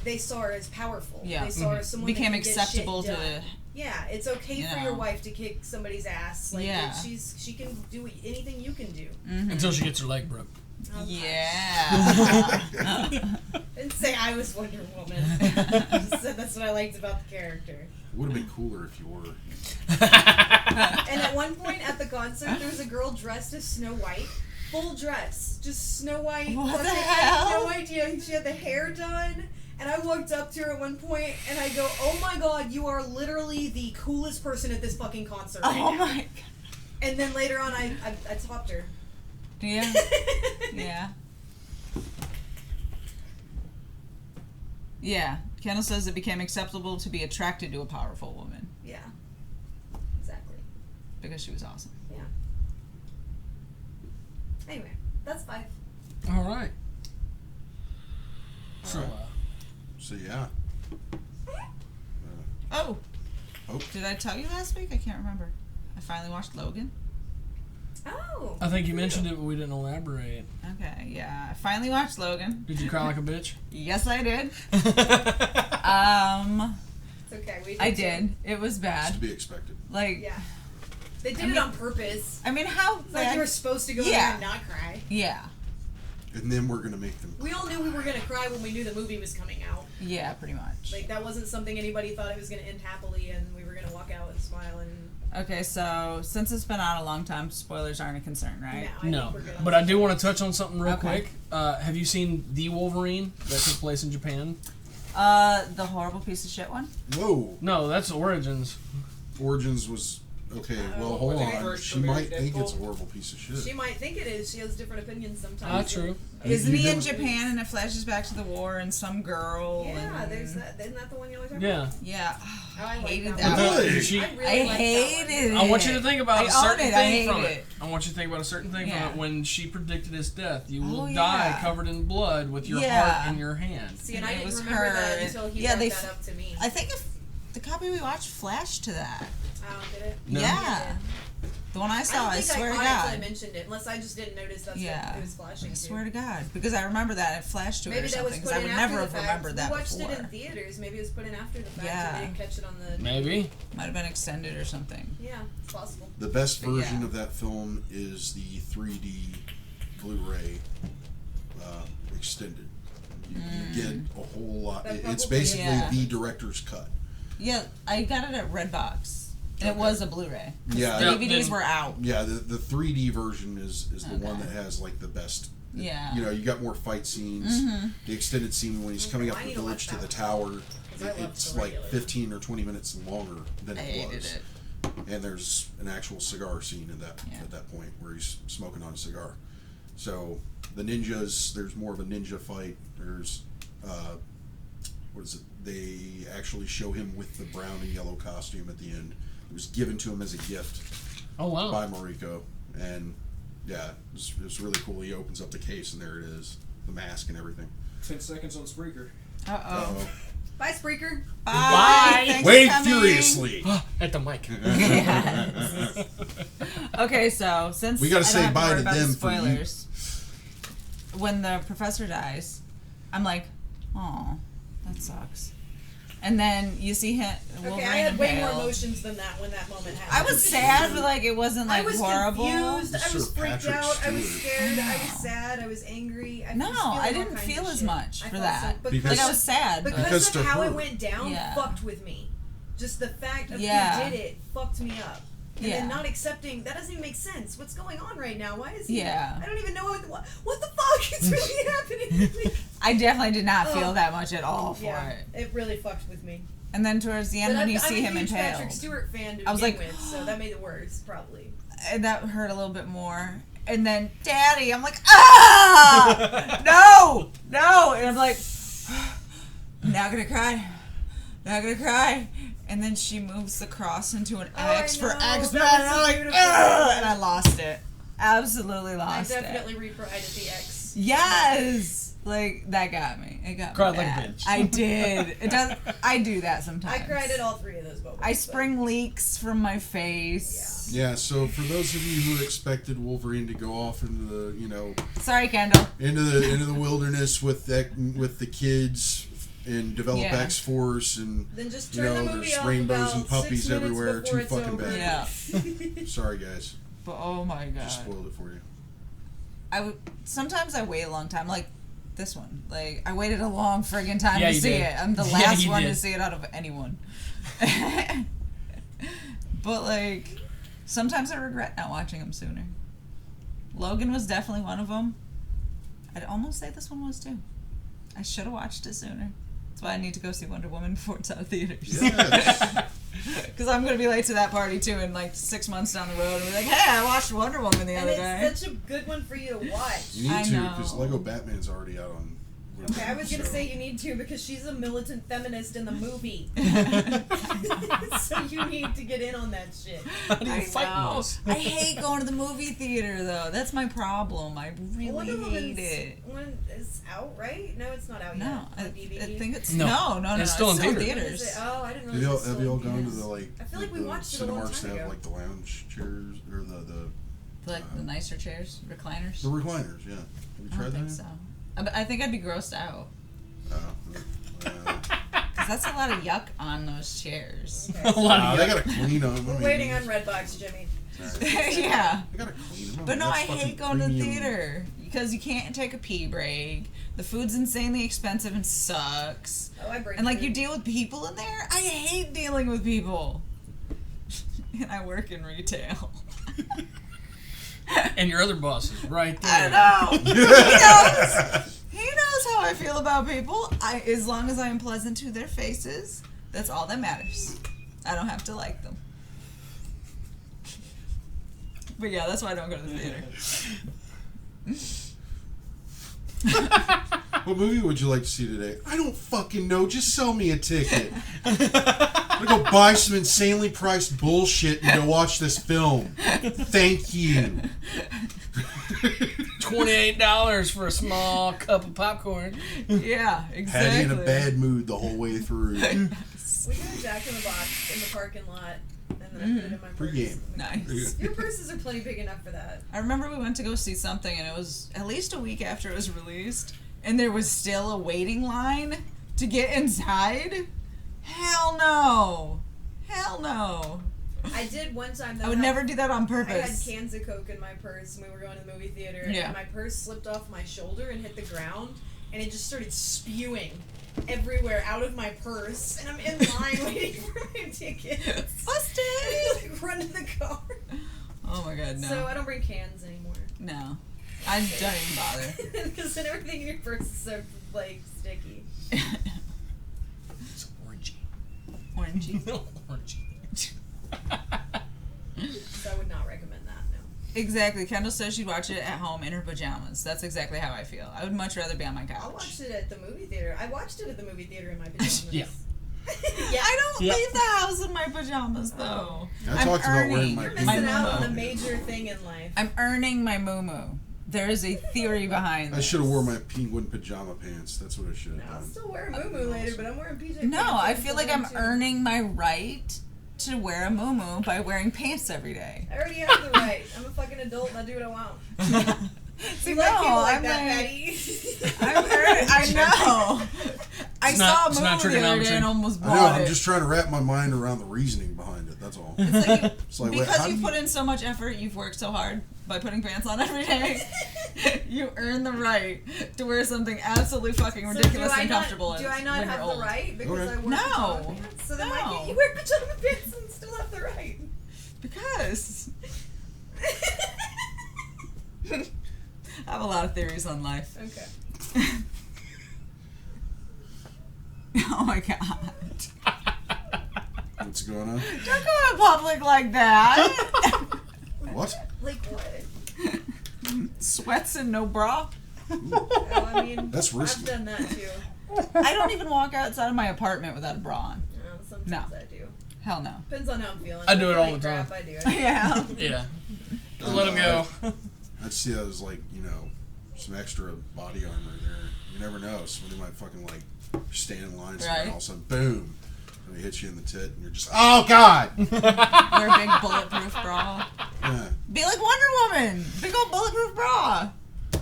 S4: they saw her as powerful.
S2: Yeah.
S4: They saw her as someone
S2: Became
S4: that could
S2: acceptable
S4: get
S2: to
S4: shit done.
S2: the.
S4: Yeah, it's okay
S2: You
S4: for
S2: know.
S4: your wife to kick somebody's ass. Like
S2: Yeah.
S4: she can do anything you can do.
S2: Mhm.
S1: Until she gets her leg broke.
S4: Oh,
S2: Yeah.
S4: I didn't say I was Wonder Woman. I just said that's what I liked about the character.
S3: It would have been cooler if you were.
S4: And at one point at the concert, there was a girl dressed as Snow White, full dress, just Snow White.
S2: What the
S4: fucking- I had
S2: hell?
S4: no idea. She had the hair done. And I walked up to her at one point and I go, "Oh my god, you are literally the coolest person at this fucking concert right
S2: Oh
S4: now."
S2: my god.
S4: And then later on, I topped her.
S2: Yeah. Yeah. Yeah. Kendall says it became acceptable to be attracted to a powerful woman
S4: Yeah. Exactly.
S2: because she was awesome.
S4: Anyway, that's 5.
S1: All right. So,
S3: So yeah.
S2: Oh.
S3: Oh.
S2: Did I tell you last week? I can't remember. I finally watched Logan.
S4: Oh.
S1: I think you mentioned it, but we didn't elaborate.
S2: Okay, yeah. I finally watched Logan.
S1: Did you cry like a bitch?
S2: Yes, I did.
S4: It's okay. We
S2: I
S4: too.
S2: did. It was
S3: It's
S2: bad.
S3: to be expected.
S2: Like,
S4: Yeah. They did
S2: I
S4: it
S2: mean-
S4: on purpose.
S2: I mean, how
S4: It's like
S2: bad?
S4: you were supposed to go in
S2: Yeah.
S4: there and not cry.
S2: Yeah.
S3: And then we're gonna make them.
S4: We all knew we were gonna cry when we knew the movie was coming out.
S2: Yeah, pretty much.
S4: Like that wasn't something anybody thought it was gonna end happily, and we were gonna walk out and smile. And
S2: Okay, so since it's been out a long time, spoilers aren't a concern, right?
S4: now I
S1: No,
S4: think we're good.
S1: but I do want to touch on something real
S2: Okay.
S1: quick. Have you seen The Wolverine that took place in Japan?
S2: The horrible piece of shit one?
S3: Whoa.
S1: No, that's Origins.
S3: Origins was okay. Well,
S4: Oh,
S3: hold
S5: when they
S3: on.
S5: first
S3: She might
S5: premiered
S3: think it's a
S5: Deadpool.
S3: horrible piece of shit.
S4: She might think it is. She has different opinions sometimes.
S1: Ah, true.
S2: Isn't
S3: You
S2: he in
S3: never-
S2: Japan and it flashes back to the war and some girl?
S4: Yeah,
S2: and...
S4: there's that. Isn't that the one you always talk
S1: Yeah.
S4: about?
S2: Yeah.
S4: Oh, I like
S2: hated
S4: that
S2: that
S3: one.
S2: one.
S3: Really?
S1: She,
S4: I really
S2: I
S4: like that
S2: hated
S4: one.
S2: it.
S1: I want you to think about
S2: I
S1: a
S2: own
S1: certain
S2: it, I
S1: thing from
S2: hate
S1: it.
S2: it.
S1: I want you to think about a certain thing
S2: Yeah.
S1: from it when she predicted his death. You will
S2: Oh,
S1: die
S2: yeah.
S1: covered in blood with your
S2: Yeah.
S1: heart in your hand.
S4: See, and
S2: And
S4: I
S2: it
S4: didn't
S2: was
S4: remember
S2: her,
S4: that
S2: and-
S4: until he
S2: yeah,
S4: brought
S2: they
S4: that
S2: f-
S4: up to me.
S2: I think if the copy we watched flashed to that.
S4: Oh, did it?
S1: No.
S2: Yeah. The one I saw, I
S4: don't think
S2: swear to
S4: I
S2: God.
S4: caught it mentioned it, unless I just didn't notice that's
S2: Yeah.
S4: what it was flashing
S2: I
S4: to.
S2: swear to God. Because I remember that it flashed to it
S4: Maybe
S2: or
S4: that was
S2: something.
S4: put
S2: Because I
S4: in
S2: would
S4: after
S2: never
S4: the
S2: have
S4: fact.
S2: remembered that
S4: We watched
S2: before.
S4: it in theaters. Maybe it was put in after the fact.
S2: Yeah.
S4: And we didn't catch it on the.
S1: Maybe.
S2: Might have been extended or something.
S4: Yeah, it's possible.
S3: The best
S2: But
S3: version
S2: yeah.
S3: of that film is the 3D Blu-ray extended. You get a whole lot.
S4: That
S3: It's
S4: probably-
S3: basically
S2: Yeah.
S3: the director's cut.
S2: Yeah, I got it at Redbox. And it
S3: Okay.
S2: was a Blu-ray.
S3: Yeah,
S2: The
S1: Yeah,
S2: DVDs
S1: then-
S2: were out.
S3: yeah. The 3D version is the one
S2: Okay.
S3: that has like the best.
S2: Yeah.
S3: You know, you got more fight scenes.
S2: Mhm.
S3: The extended scene when he's coming up
S4: I
S3: the
S4: need to
S3: village
S4: watch
S3: to the
S4: that
S3: tower,
S4: 'Cause I loved
S3: it's
S4: the
S3: like
S4: regular.
S3: 15 or 20 minutes longer than
S2: I
S3: it
S2: hated
S3: was.
S2: it.
S3: And there's an actual cigar scene in that
S2: Yeah.
S3: at that point where he's smoking on a cigar. So the ninjas, there's more of a ninja fight. There's what is it? They actually show him with the brown and yellow costume at the end. It was given to him as a gift
S1: Oh, wow.
S3: by Mariko, and yeah, it's really cool. He opens up the case and there it is, the mask and everything.
S5: 10 seconds on Spreaker.
S2: Uh-oh.
S4: Bye, Spreaker.
S2: Bye. Thanks for
S3: Wait
S2: coming.
S3: furiously.
S1: At the mic.
S2: Yes. Okay, so since
S3: We gotta
S2: I don't
S3: say
S2: have to
S3: bye
S2: worry
S3: to
S2: about the
S3: them for you.
S2: spoilers, when the professor dies, I'm like, oh, that sucks. And then you see him, Wolverine
S4: Okay, I had way more
S2: impaled.
S4: emotions than that when that moment happened.
S2: I was sad, but like it wasn't like
S4: I was
S2: horrible.
S4: confused. I was
S3: Sir
S4: freaked
S3: Patrick
S4: out. I was
S3: Stewart.
S4: scared. I was
S2: No.
S4: sad. I was angry. I
S2: No,
S4: was feeling
S2: I
S4: all
S2: didn't
S4: kinds
S2: feel
S4: of
S2: as
S4: shit.
S2: much
S4: I
S2: for
S4: felt
S2: that.
S4: So,
S3: Because-
S2: Like I was sad, but
S3: Because
S4: because
S3: to
S4: of how
S3: her-
S4: it went down
S2: Yeah.
S4: fucked with me. Just the fact of
S2: Yeah.
S4: who did it fucked me up. And
S2: Yeah.
S4: then not accepting, that doesn't even make sense. What's going on right now? Why is he?
S2: Yeah.
S4: I don't even know what the fuck is really happening.
S2: I definitely did not feel
S4: Oh.
S2: that much at all for
S4: Yeah,
S2: it.
S4: it really fucked with me.
S2: And then towards the end,
S4: But
S2: when you
S4: I'm
S2: see
S4: a
S2: him
S4: huge Patrick
S2: impaled,
S4: Stewart fan to
S2: I was
S4: begin
S2: like,
S4: with, so that made it worse, probably.
S2: and that hurt a little bit more. and then Daddy, I'm like, ah, no, and I'm like, I'm not gonna cry, and then she moves the cross into an X for
S4: know.
S2: X-Men,
S4: That
S2: and
S4: was
S2: I'm like,
S4: beautiful.
S2: and I lost it, absolutely
S4: I
S2: lost it.
S4: definitely repried at the X.
S2: Yes. Like, that got me. It got
S1: Cried
S2: me
S1: like a
S2: bad.
S1: bitch.
S2: I did. It does. I do that sometimes.
S4: I cried at all 3 of those moments.
S2: I spring leaks from my face.
S3: Yeah, so for those of you who expected Wolverine to go off into the,
S2: Sorry, Kendall.
S3: into the wilderness with the kids and develop
S2: Yeah.
S3: X-Force and
S4: Then just turn the movie
S3: there's
S4: off
S3: rainbows
S4: about
S3: and puppies
S4: 6 minutes
S3: everywhere.
S4: before
S3: Too
S4: it's
S3: fucking
S4: over.
S3: bad.
S2: Yeah.
S3: Sorry guys,
S2: But oh my god.
S3: just spoiled it for you.
S2: Sometimes I wait a long time. Like this one. Like I waited a long friggin' time
S1: Yeah,
S2: to
S1: you
S2: see
S1: did.
S2: it. I'm the
S1: Yeah,
S2: last
S1: you
S2: one
S1: did.
S2: to see it out of anyone. But like sometimes I regret not watching them sooner. Logan was definitely one of them. I'd almost say this one was too. I should have watched it sooner. That's why I need to go see Wonder Woman before it's out of theaters.
S3: Yes.
S2: Because I'm going to be late to that party too in like 6 months down the road and be like, hey, I watched Wonder Woman the
S4: And
S2: other day.
S4: it's such a good one for you to watch.
S3: You
S2: I
S3: need to
S2: know.
S3: because Lego Batman's already out on.
S4: Okay, I was gonna
S3: so-
S4: say you need to because she's a militant feminist in the movie. So you need to get in on that shit.
S1: How do you
S2: I
S1: fight
S2: know.
S1: those?
S2: I hate going to the movie theater though. That's my problem. I really
S4: Wonder
S2: hate
S4: Woman's
S2: it.
S4: one is out, right? No, it's not out
S2: No,
S4: yet.
S2: I
S4: On DVD.
S2: think it's
S1: No.
S2: no.
S1: It's still in
S4: When
S1: theaters.
S4: is it? Oh, I didn't
S3: Have
S4: realize
S3: y'all,
S4: it's still
S3: have y'all
S4: in
S3: gone to
S4: theaters.
S3: the like?
S4: I feel like we
S3: the
S4: watched it a long
S3: Cinemarks
S4: time
S3: that have
S4: ago.
S3: like the lounge chairs or the
S2: Like the nicer chairs, recliners.
S3: recliners. Yeah, have you
S2: I
S3: tried
S2: don't think
S3: that?
S2: so. I think I'd be grossed out
S3: Oh.
S2: because that's a lot of yuck on those chairs.
S1: A lot of
S3: They
S1: yuck.
S3: gotta clean them.
S4: We're waiting on Redbox, Jimmy.
S2: Yeah.
S3: They gotta clean them.
S2: But no, I
S3: That's fucking
S2: hate going to the
S3: premium.
S2: theater because you can't take a pee break. The food's insanely expensive and sucks.
S4: Oh, I break.
S2: And like
S4: food.
S2: you deal with people in there. I hate dealing with people. And I work in retail.
S1: And your other boss is right
S2: I
S1: there.
S2: know. He knows how I feel about people. As long as I am pleasant to their faces, that's all that matters. I don't have to like them. But yeah, that's why I don't go to the theater.
S3: What movie would you like to see today? I don't fucking know. Just sell me a ticket. I'm gonna go buy some insanely priced bullshit and go watch this film. Thank you.
S1: $28 for a small cup of popcorn.
S2: Yeah,
S3: Had
S2: exactly.
S3: you in a bad mood the whole way through.
S4: We got a Jack in the Box in the parking lot, and then I put it in my purse.
S3: Pre-game.
S2: Nice.
S4: Your purses are plenty big enough for that.
S2: I remember we went to go see something, and it was at least a week after it was released, and there was still a waiting line to get inside. Hell no. Hell no.
S4: I did one time though.
S2: I would never do that on
S4: I had
S2: purpose.
S4: cans of Coke in my purse and we were going to the movie theater
S2: Yeah.
S4: and my purse slipped off my shoulder and hit the ground and it just started spewing everywhere out of my purse and I'm in line waiting for my tickets.
S2: Busted!
S4: And I like run to the car.
S2: Oh my god, no.
S4: So I don't bring cans anymore.
S2: No. I don't even bother.
S4: Because then everything in your purse is so like sticky.
S1: It's orangey.
S2: Orangey.
S1: Orangey.
S4: So I would not recommend that, no.
S2: Exactly. Kendall says she'd watch it at home in her pajamas. That's exactly how I feel. I would much rather be on my
S4: I'll
S2: couch.
S4: watch it at the movie theater. I watched it at the movie theater in my pajamas.
S1: Yeah.
S4: Yeah.
S2: I don't
S1: Yep.
S2: leave the house in my pajamas though.
S3: I
S2: I'm
S3: talked about wearing
S2: earning
S3: my
S4: You're
S3: pink
S4: missing
S2: my
S4: out on a
S2: muumuu.
S4: major thing in life.
S2: I'm earning my muumuu. There is a theory behind
S3: I
S2: this.
S3: should have worn my penguin pajama pants. That's what I should have
S4: I'll
S3: done.
S4: still wear a muumuu later, but I'm wearing PJ.
S2: No,
S4: pants
S2: I
S4: until
S2: feel like
S4: then,
S2: I'm
S4: too.
S2: earning my right to wear a muumuu by wearing pants every day.
S4: I already have the right. I'm a fucking adult and I do what I want.
S2: See,
S4: You like people like
S2: I'm
S4: that,
S2: like,
S4: Patty?
S2: I know. I
S1: It's
S2: saw
S1: not-
S2: a
S1: it's
S2: movie
S1: not
S2: the other day
S1: trigonometry.
S2: and almost
S3: I know.
S2: bought
S3: I'm
S2: it.
S3: just trying to wrap my mind around the reasoning behind it. That's all.
S2: It's like
S3: It's like, wait,
S2: because
S3: how do
S2: you
S3: you-
S2: put in so much effort, you've worked so hard by putting pants on every day. You earn the right to wear something absolutely fucking
S4: So
S2: ridiculous
S4: do I
S2: and
S4: not-
S2: comfortable.
S4: Do I not
S2: when
S4: have
S2: you're
S4: the
S2: old.
S4: right because
S3: Okay.
S4: I wear
S2: No.
S4: pajama pants? So then why
S2: No.
S4: can't you wear pajama pants and still have the right?
S2: Because I have a lot of theories on life.
S4: Okay.
S2: Oh my god.
S3: What's going on?
S2: Don't go in public like that.
S3: What?
S4: Like what?
S2: Sweats and no bra.
S4: Oh, I mean,
S3: That's risky.
S4: I've done that too.
S2: I don't even walk outside of my apartment without a bra on.
S4: Sometimes
S2: No.
S4: I do.
S2: Hell no.
S4: Depends on how I'm feeling.
S1: I do it
S4: If
S1: all
S4: feel
S1: the time.
S4: crap, I do it.
S2: Yeah.
S1: Yeah. Just let him go.
S3: I'd see that as like, some extra body armor there. You never know. Somebody might fucking like stand in line somewhere and all of a sudden, boom, somebody hits you in the tit and you're just, oh God!
S2: Wear a big bulletproof bra.
S3: Yeah.
S2: Be like Wonder Woman. Big old bulletproof bra.
S4: That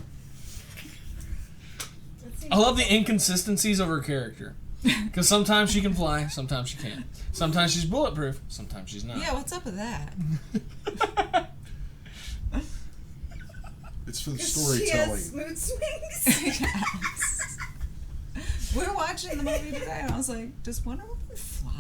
S4: seems
S1: I love the inconsistencies of her character. Because sometimes she can fly, sometimes she can't. Sometimes she's bulletproof, sometimes she's not.
S2: Yeah, what's up with that?
S3: It's for the
S4: 'Cause
S3: storytelling.
S4: She has mood swings.
S2: We were watching the movie today, and I was like, "Does Wonder Woman fly?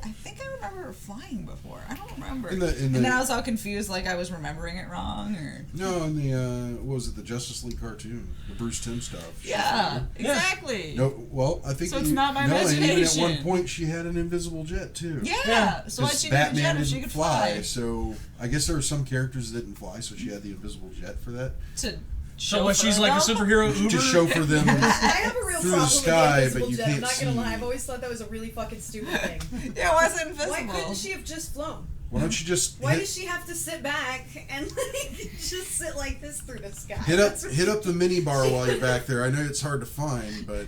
S2: I think I remember her flying before. I don't remember."
S3: In the-
S2: and then I was all confused, like I was remembering it wrong, or
S3: No, in the what was it, the Justice League cartoon, the Bruce Timm stuff.
S2: yeah, exactly.
S3: No, well, I think
S2: So it's not my
S3: and even at
S2: imagination.
S3: one point she had an invisible jet too.
S2: Yeah. So why
S3: 'Cause
S2: she need a jet
S3: Batman
S2: if she
S3: didn't
S2: could
S3: fly,
S2: fly?
S3: so I guess there were some characters that didn't fly, so she had the invisible jet for that
S2: To
S1: So what, she's like a superhero Uber?
S3: to chauffeur them.
S4: I have a real
S3: Through the
S4: problem
S3: sky,
S4: with the
S3: but
S4: invisible
S3: you
S4: jet.
S3: can't
S4: I'm not gonna
S3: see.
S4: lie. I've always thought that was a really fucking stupid thing.
S2: Yeah, why is it invisible?
S4: Why couldn't she have just flown?
S3: Why don't you just
S4: Why
S3: hit,
S4: does she have to sit back and like just sit like this through the sky?
S3: hit up
S4: That's
S3: hit up the mini bar while you're back there? I know it's hard to find, but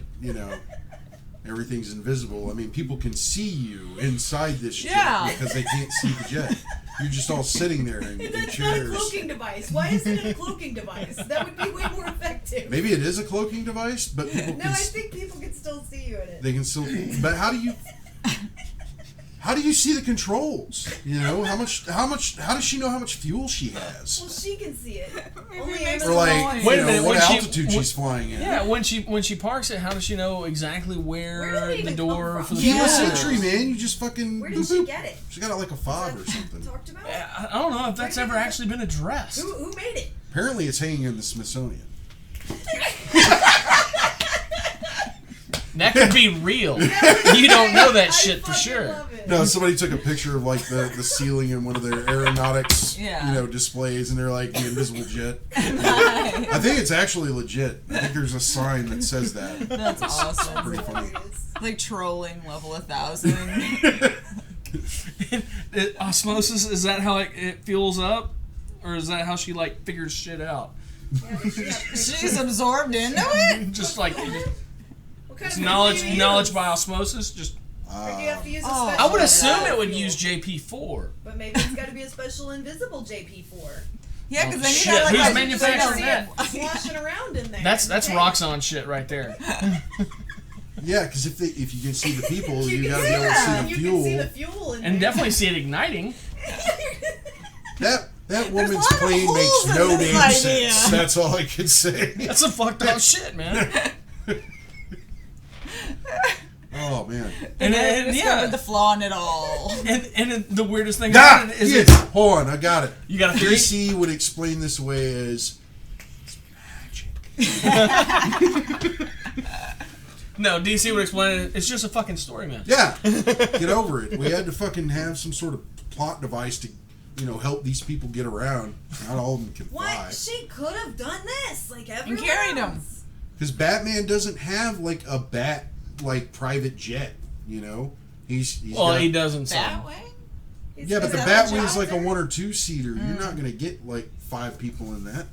S3: everything's invisible. I mean, people can see you inside this jet
S2: Yeah.
S3: because they can't see the jet. You're just all sitting there in
S4: That's not a
S3: chairs.
S4: cloaking device. Why isn't it a cloaking device? That would be way more effective.
S3: Maybe it is a cloaking device, but people
S4: No,
S3: can
S4: I think people can still see you in it.
S3: they can still. But how do you see the controls? How does she know how much fuel she has?
S4: Well, she can see it. Only
S2: makes
S3: Or
S2: it
S3: like,
S2: noise.
S1: Wait a minute,
S3: what
S1: when she-
S3: altitude
S1: when-
S3: she's flying in?
S1: Yeah, when she parks it, how does she know exactly
S4: Where did
S1: where
S4: it
S1: the
S4: even
S1: door
S4: come
S1: for
S4: from?
S1: the
S2: Yeah.
S3: Fuel
S1: fuel
S3: Century,
S1: is?
S3: man. You just fucking.
S4: Where did she get it?
S3: She got it like a fob or
S4: Is that
S3: something.
S4: talked about?
S1: I don't know if that's ever actually been addressed.
S4: Who made it?
S3: Apparently, it's hanging in the Smithsonian.
S1: That could be real. You don't know that
S4: I
S1: shit for
S4: fucking
S1: sure.
S4: love it.
S3: No, somebody took a picture of like the ceiling in one of their aeronautics,
S2: Yeah.
S3: displays, and they're like the invisible jet.
S2: Nice.
S3: I think it's actually legit. I think there's a sign that says that.
S2: That's awesome.
S3: Pretty funny.
S2: Like trolling level 1,000.
S1: Osmosis, is that how it fuels up? Or is that how she figures shit out?
S4: Yeah, we should have pictures.
S2: She's absorbed into it.
S1: Just
S4: What kind
S1: it's
S4: of
S1: knowledge
S4: picture do you
S1: knowledge
S4: use?
S1: by osmosis. Just
S4: Or do you have to use a
S2: Oh.
S4: special
S1: I would assume it would
S4: fuel?
S1: use JP4.
S4: But maybe it's got to be a special invisible JP4.
S2: Yeah, because then you
S1: Shit,
S2: got like
S1: who's
S2: a-
S1: manufacturing
S2: like a-
S1: that?
S4: Sloshing around in there.
S1: That's
S4: Okay.
S1: Roxxon shit right there.
S3: Yeah, because if you can see the people, you
S4: can
S3: gotta
S4: see
S3: be able to
S4: that.
S3: see the
S4: You
S3: fuel.
S4: can see the fuel in
S1: And
S4: there.
S1: definitely see it igniting.
S3: That
S2: There's a
S3: woman's
S2: lot of
S3: plane makes
S2: holes in
S3: no
S2: this
S3: damn
S2: idea.
S3: sense. That's all I can say.
S1: That's some fucked up shit, man.
S3: Oh man.
S1: And
S2: then
S1: yeah.
S2: discovered the flaw in it all.
S1: And the weirdest thing
S3: Ah,
S1: about it is
S3: yes. Hold on, I got it.
S1: you got a theory?
S3: DC would explain this away as it's magic.
S1: No, DC would explain it. It's just a fucking story, man.
S3: Yeah, get over it. We had to fucking have some sort of plot device to, help these people get around. Not all of them can fly.
S4: What? She could have done this, like everyone
S2: carried him.
S4: else.
S3: Because Batman doesn't have like a private jet. He's
S1: Well,
S3: got,
S1: he doesn't.
S2: That
S1: So.
S2: way?
S3: yeah, but
S4: Is
S3: the
S4: that what
S3: Batwing's like a
S4: jobs are?
S3: 1 or 2 seater. You're not gonna get like 5 people in that.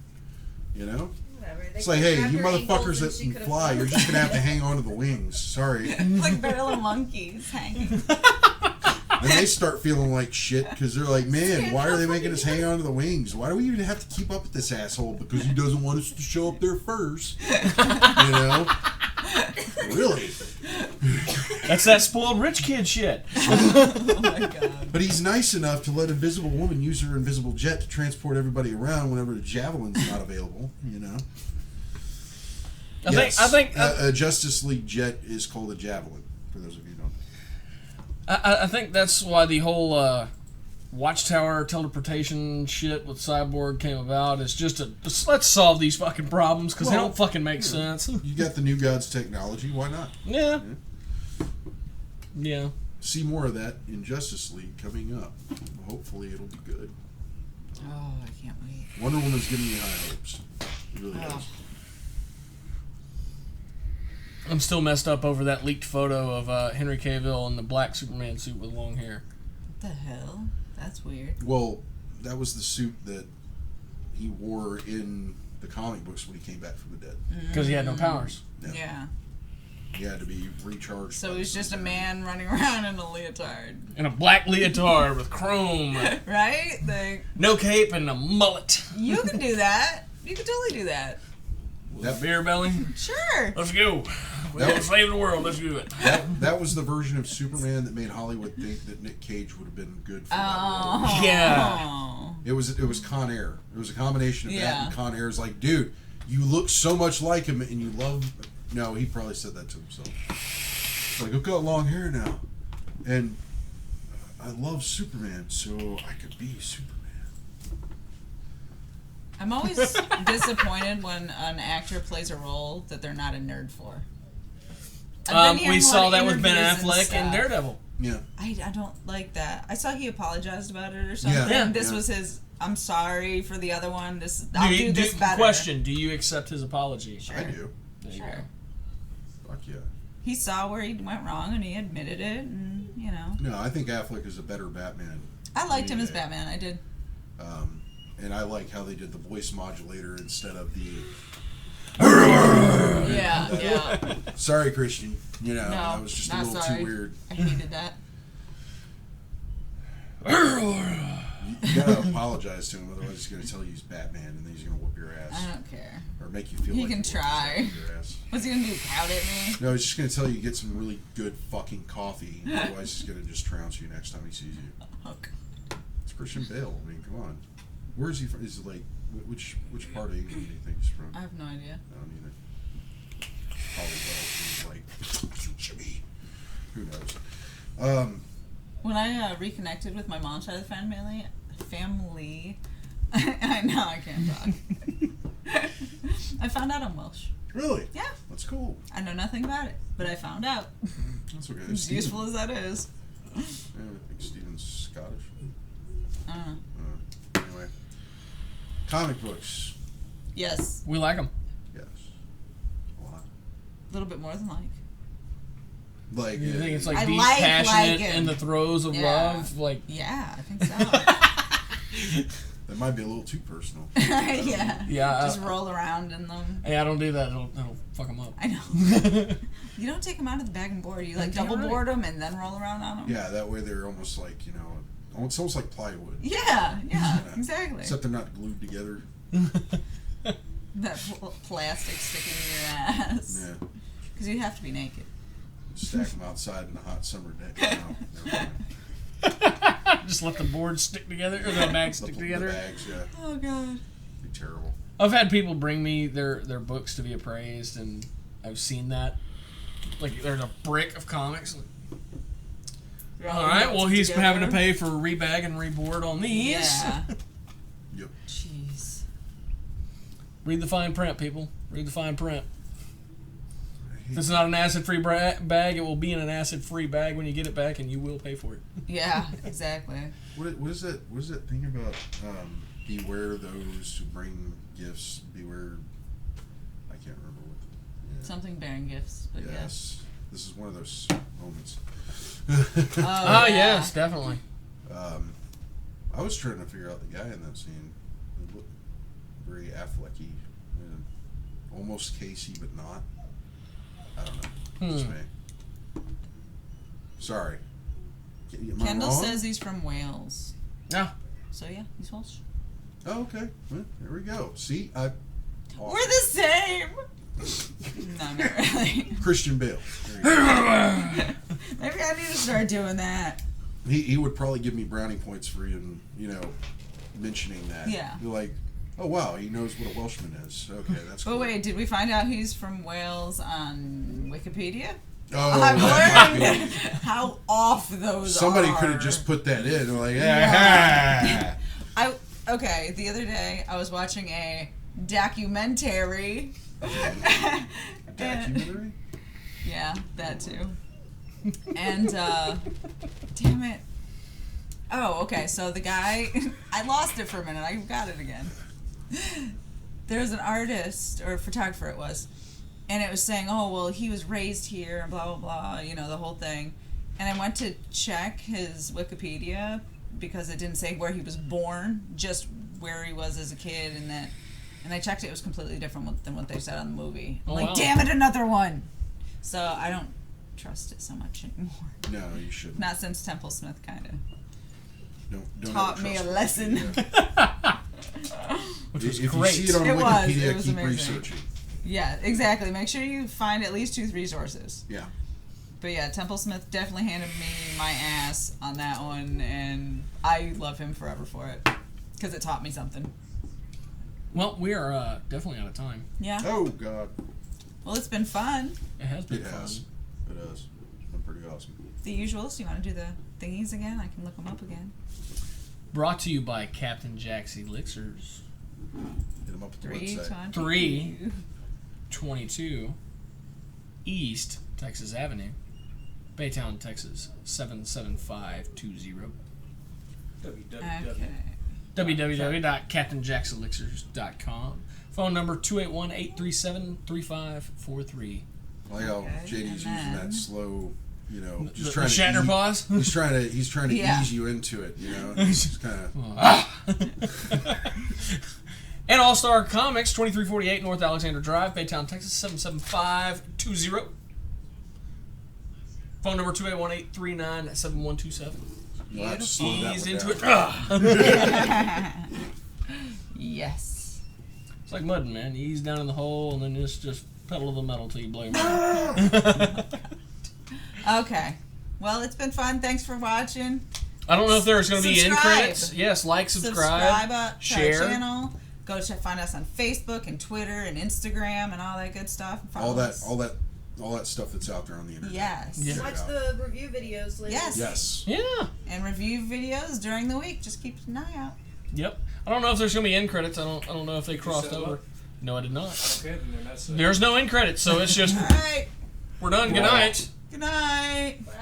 S4: Whatever. They
S3: It's like,
S4: could
S3: hey,
S4: grab
S3: you
S4: her ankles
S3: motherfuckers
S4: and
S3: that
S4: she
S3: can
S4: could have
S3: fly,
S4: flown.
S3: you're just gonna have to hang on to the wings. Sorry.
S2: It's like barrel monkeys hanging.
S3: And they start feeling like shit because they're like, man, why are they making us hang on to the wings? Why do we even have to keep up with this asshole? Because he doesn't want us to show up there first. Really?
S1: That's that spoiled rich kid shit.
S2: Oh my god.
S3: But he's nice enough to let Invisible Woman use her invisible jet to transport everybody around whenever the Javelin's not available,
S1: I think
S3: a Justice League jet is called a Javelin, for those of you who don't know.
S1: I think that's why the whole Watchtower teleportation shit with Cyborg came about. It's just let's solve these fucking problems because they
S3: Well,
S1: don't fucking make sense.
S3: You got the New Gods technology, why not?
S1: Yeah.
S3: See more of that in Justice League coming up. Hopefully it'll be good.
S2: Oh, I can't wait.
S3: Wonder Woman's giving me high hopes. It really
S2: Oh.
S3: does.
S1: I'm still messed up over that leaked photo of Henry Cavill in the black Superman suit with long hair.
S2: What the hell? That's weird.
S3: Well, that was the suit that he wore in the comic books when he came back from the dead.
S1: Because he had no powers.
S2: Yeah.
S3: He had to be recharged.
S2: So
S3: by
S2: he's
S3: the
S2: just a
S3: sun.
S2: man running around in a leotard.
S1: In a black leotard with chrome.
S2: Right?
S1: No cape and a mullet.
S2: You can do that. You can totally do that.
S3: That-
S1: Beer belly.
S2: Sure.
S1: Let's go. We want to save the world. Let's do it.
S3: That was the version of Superman that made Hollywood think that Nick Cage would have been good for that role.
S2: Oh.
S1: Yeah.
S3: It was Con Air. It was a combination of that
S2: Yeah.
S3: and Con Air's like, dude, you look so much like him and you love. No, he probably said that to himself. Like, I've got long hair now, and I love Superman, so I could be Superman.
S2: I'm always disappointed when an actor plays a role that they're not a nerd for. I've been hearing
S1: We
S2: a lot
S1: saw
S2: of
S1: that with Ben
S2: interviews and
S1: Affleck
S2: stuff.
S1: and Daredevil.
S3: Yeah.
S2: I don't like that. I saw he apologized about it or something.
S3: Yeah.
S2: This
S3: Yeah.
S2: was his. I'm sorry for the other one. I'll do this better.
S1: Question: do you accept his apology?
S2: Sure.
S3: I do.
S1: There you
S2: Sure.
S1: go.
S3: Fuck yeah.
S2: He saw where he went wrong and he admitted it, and you know.
S3: No, I think Affleck is a better Batman.
S2: I liked him as
S3: Yeah.
S2: Batman. I did.
S3: And I like how they did the voice modulator instead of the.
S2: Yeah, yeah.
S3: Sorry, Christian. You know,
S2: No,
S3: that was just a
S2: not
S3: little
S2: sorry.
S3: too weird.
S2: I hated that.
S3: You gotta apologize to him, otherwise he's gonna tell you he's Batman, and then he's gonna whoop your ass,
S2: I don't care.
S3: or make you feel
S2: He
S3: like
S2: can
S3: whooped
S2: try.
S3: your ass.
S2: What's he gonna do? Pout at me?
S3: No, he's just gonna tell you get some really good fucking coffee, otherwise he's gonna just trounce you next time he sees you.
S2: Hook.
S3: It's Christian Bale. I mean, come on. Where is he from? Is it like which part of England do you think he's from?
S2: I have no idea.
S3: I don't either. Probably Welsh. He's like Jimmy. Who knows?
S2: When I reconnected with my mom's side of the family, I know I can't talk. I found out I'm Welsh.
S3: Really?
S2: Yeah,
S3: That's cool.
S2: I know nothing about it, but I found out.
S3: That's okay.
S2: As
S3: Steven-
S2: useful as that is.
S3: Yeah, I think Steven's Scottish.
S2: I don't know.
S3: Anyway, comic books.
S2: Yes,
S1: We like him.
S3: Yes, a lot.
S2: a little bit more than like.
S3: Like
S1: You think it's like
S2: I
S1: being
S2: like
S1: passionate
S2: him.
S1: in the throes of
S2: Yeah.
S1: love? Like,
S2: Yeah, I think so.
S3: that might be a little too personal.
S2: Yeah.
S1: yeah,
S2: Just roll around in them.
S1: hey, I don't do that. That'll fuck him up.
S2: I know. You don't take them out of the bag and board. You like
S1: Damn
S2: double
S1: right.
S2: board them and then roll around on them.
S3: Yeah, that way they're almost like it's almost like plywood.
S2: Yeah, exactly.
S3: Except they're not glued together.
S2: That plastic sticking in your ass.
S3: Yeah,
S2: Because you have to be naked.
S3: stack them outside in a hot summer day. No, never mind.
S1: Just let the boards stick together, or the bags
S3: The
S1: stick together.
S3: bags, yeah,
S2: Oh god.
S3: be terrible.
S1: I've had people bring me their books to be appraised, and I've seen that. Like, there's a brick of comics. All right, well, he's having to pay for rebag and reboard on these.
S2: Yeah.
S3: Yep.
S2: Jeez.
S1: Read the fine print, people. Read the fine print.
S3: I
S1: If
S3: hate
S1: it's not an acid-free bag, it will be in an acid-free bag when you get it back, and you will pay for it.
S2: Yeah, exactly.
S3: What is that? What is that thing about? Beware those who bring gifts. Beware. I can't remember what.
S2: Something bearing gifts, but
S3: Yes. This is one of those moments.
S2: Oh,
S1: Oh,
S2: yeah.
S1: yes, definitely.
S3: I was trying to figure out the guy in that scene. It looked very Afflecky, almost Casey, but not. I don't know. Just me. Sorry. Am I
S2: Kendall
S3: wrong?
S2: says he's from Wales.
S1: Yeah.
S2: So yeah, he's Welsh.
S3: Oh, okay. Well, there we go. See,
S2: We're the same. No, not really.
S3: Christian Bale. There you go.
S2: Maybe I need to start doing that.
S3: He would probably give me brownie points for even mentioning that.
S2: Yeah.
S3: You're like, oh wow, he knows what a Welshman is. Okay, that's cool.
S2: But wait, did we find out he's from Wales on Wikipedia?
S3: Oh,
S2: I've
S3: that might
S2: learned
S3: be-
S2: how off those
S3: Somebody
S2: are.
S3: could have just put that in. They're like,
S2: Yeah.
S3: ah.
S2: Okay, the other day I was watching a documentary.
S3: Documentary?
S2: Yeah, that too. And damn it. Oh, okay. So the guy, I lost it for a minute. I got it again. There's an artist or photographer it was, and it was saying, oh well, he was raised here and blah blah blah, you know, the whole thing. And I went to check his Wikipedia because it didn't say where he was born, just where he was as a kid, and I checked it was completely different than what they said on the movie. I'm
S1: Oh,
S2: like,
S1: wow.
S2: damn it, another one. So I don't trust it so much anymore.
S3: No, you shouldn't.
S2: Not since Temple Smith kind of
S3: Don't
S2: taught
S3: ever
S2: me a
S3: trust it.
S2: lesson.
S3: Yeah.
S1: Which was
S3: If
S1: great.
S3: you see it on
S2: It was.
S3: Wikipedia,
S2: It was
S3: keep
S2: amazing.
S3: researching.
S2: Yeah, exactly. Make sure you find at least 2 resources.
S3: Yeah.
S2: But yeah, Temple Smith definitely handed me my ass on that one, and I love him forever for it because it taught me something.
S1: Well, we are definitely out of time.
S2: Yeah.
S3: Oh God,
S2: Well, it's been fun.
S1: It has been
S3: it
S1: fun.
S3: has. It has. It's been pretty awesome.
S2: The usuals. You want to do the thingies again? I can look them up again.
S1: Brought to you by Captain Jack's Elixirs.
S3: Hit them up at the
S2: 3,
S3: website.
S1: 22 East Texas Avenue, Baytown, Texas 77520.
S5: www.
S2: Okay.
S1: www.captainjackselixirs.com. Phone number 281-837-3543.
S3: Like how
S2: Okay,
S3: JD's
S2: and
S3: using
S2: then-
S3: that slow, you know,
S1: The
S3: just trying to
S1: Shatner
S3: ease-
S1: pause.
S3: He's trying to
S2: Yeah.
S3: ease you into it, you know. It's just kind of.
S1: And All Star Comics, 2348 North Alexander Drive, Baytown, Texas 77520. Phone number 281-839-7127.
S3: You'll have to slow that
S1: Ease
S3: one
S1: into
S3: down.
S1: it.
S2: Yes.
S1: It's like mudding, man. You ease down in the hole and then just pedal to the metal till you blow your mind.
S2: Okay. Well, it's been fun. Thanks for watching.
S1: I don't know if there's going to be end
S2: Subscribe.
S1: credits. Yes, like, subscribe,
S2: up to
S1: share.
S2: our channel. Go find us on Facebook and Twitter and Instagram and all that good stuff. Follow
S3: all
S2: us.
S3: that stuff that's out there on the internet.
S2: Yes.
S1: Yeah.
S3: Check it
S4: Watch
S3: out.
S4: the review videos later.
S2: Yes.
S3: Yes.
S1: Yeah.
S2: And review videos during the week. Just keep an eye out.
S1: Yep. I don't know if there's going to be end credits. I don't know if they crossed
S5: set 'em
S1: over.
S5: up?
S1: No, I did not.
S5: Okay, then that's
S1: There's no end credits, so it's just
S2: All right.
S1: we're done. Good night.
S2: Good night.
S4: Bye.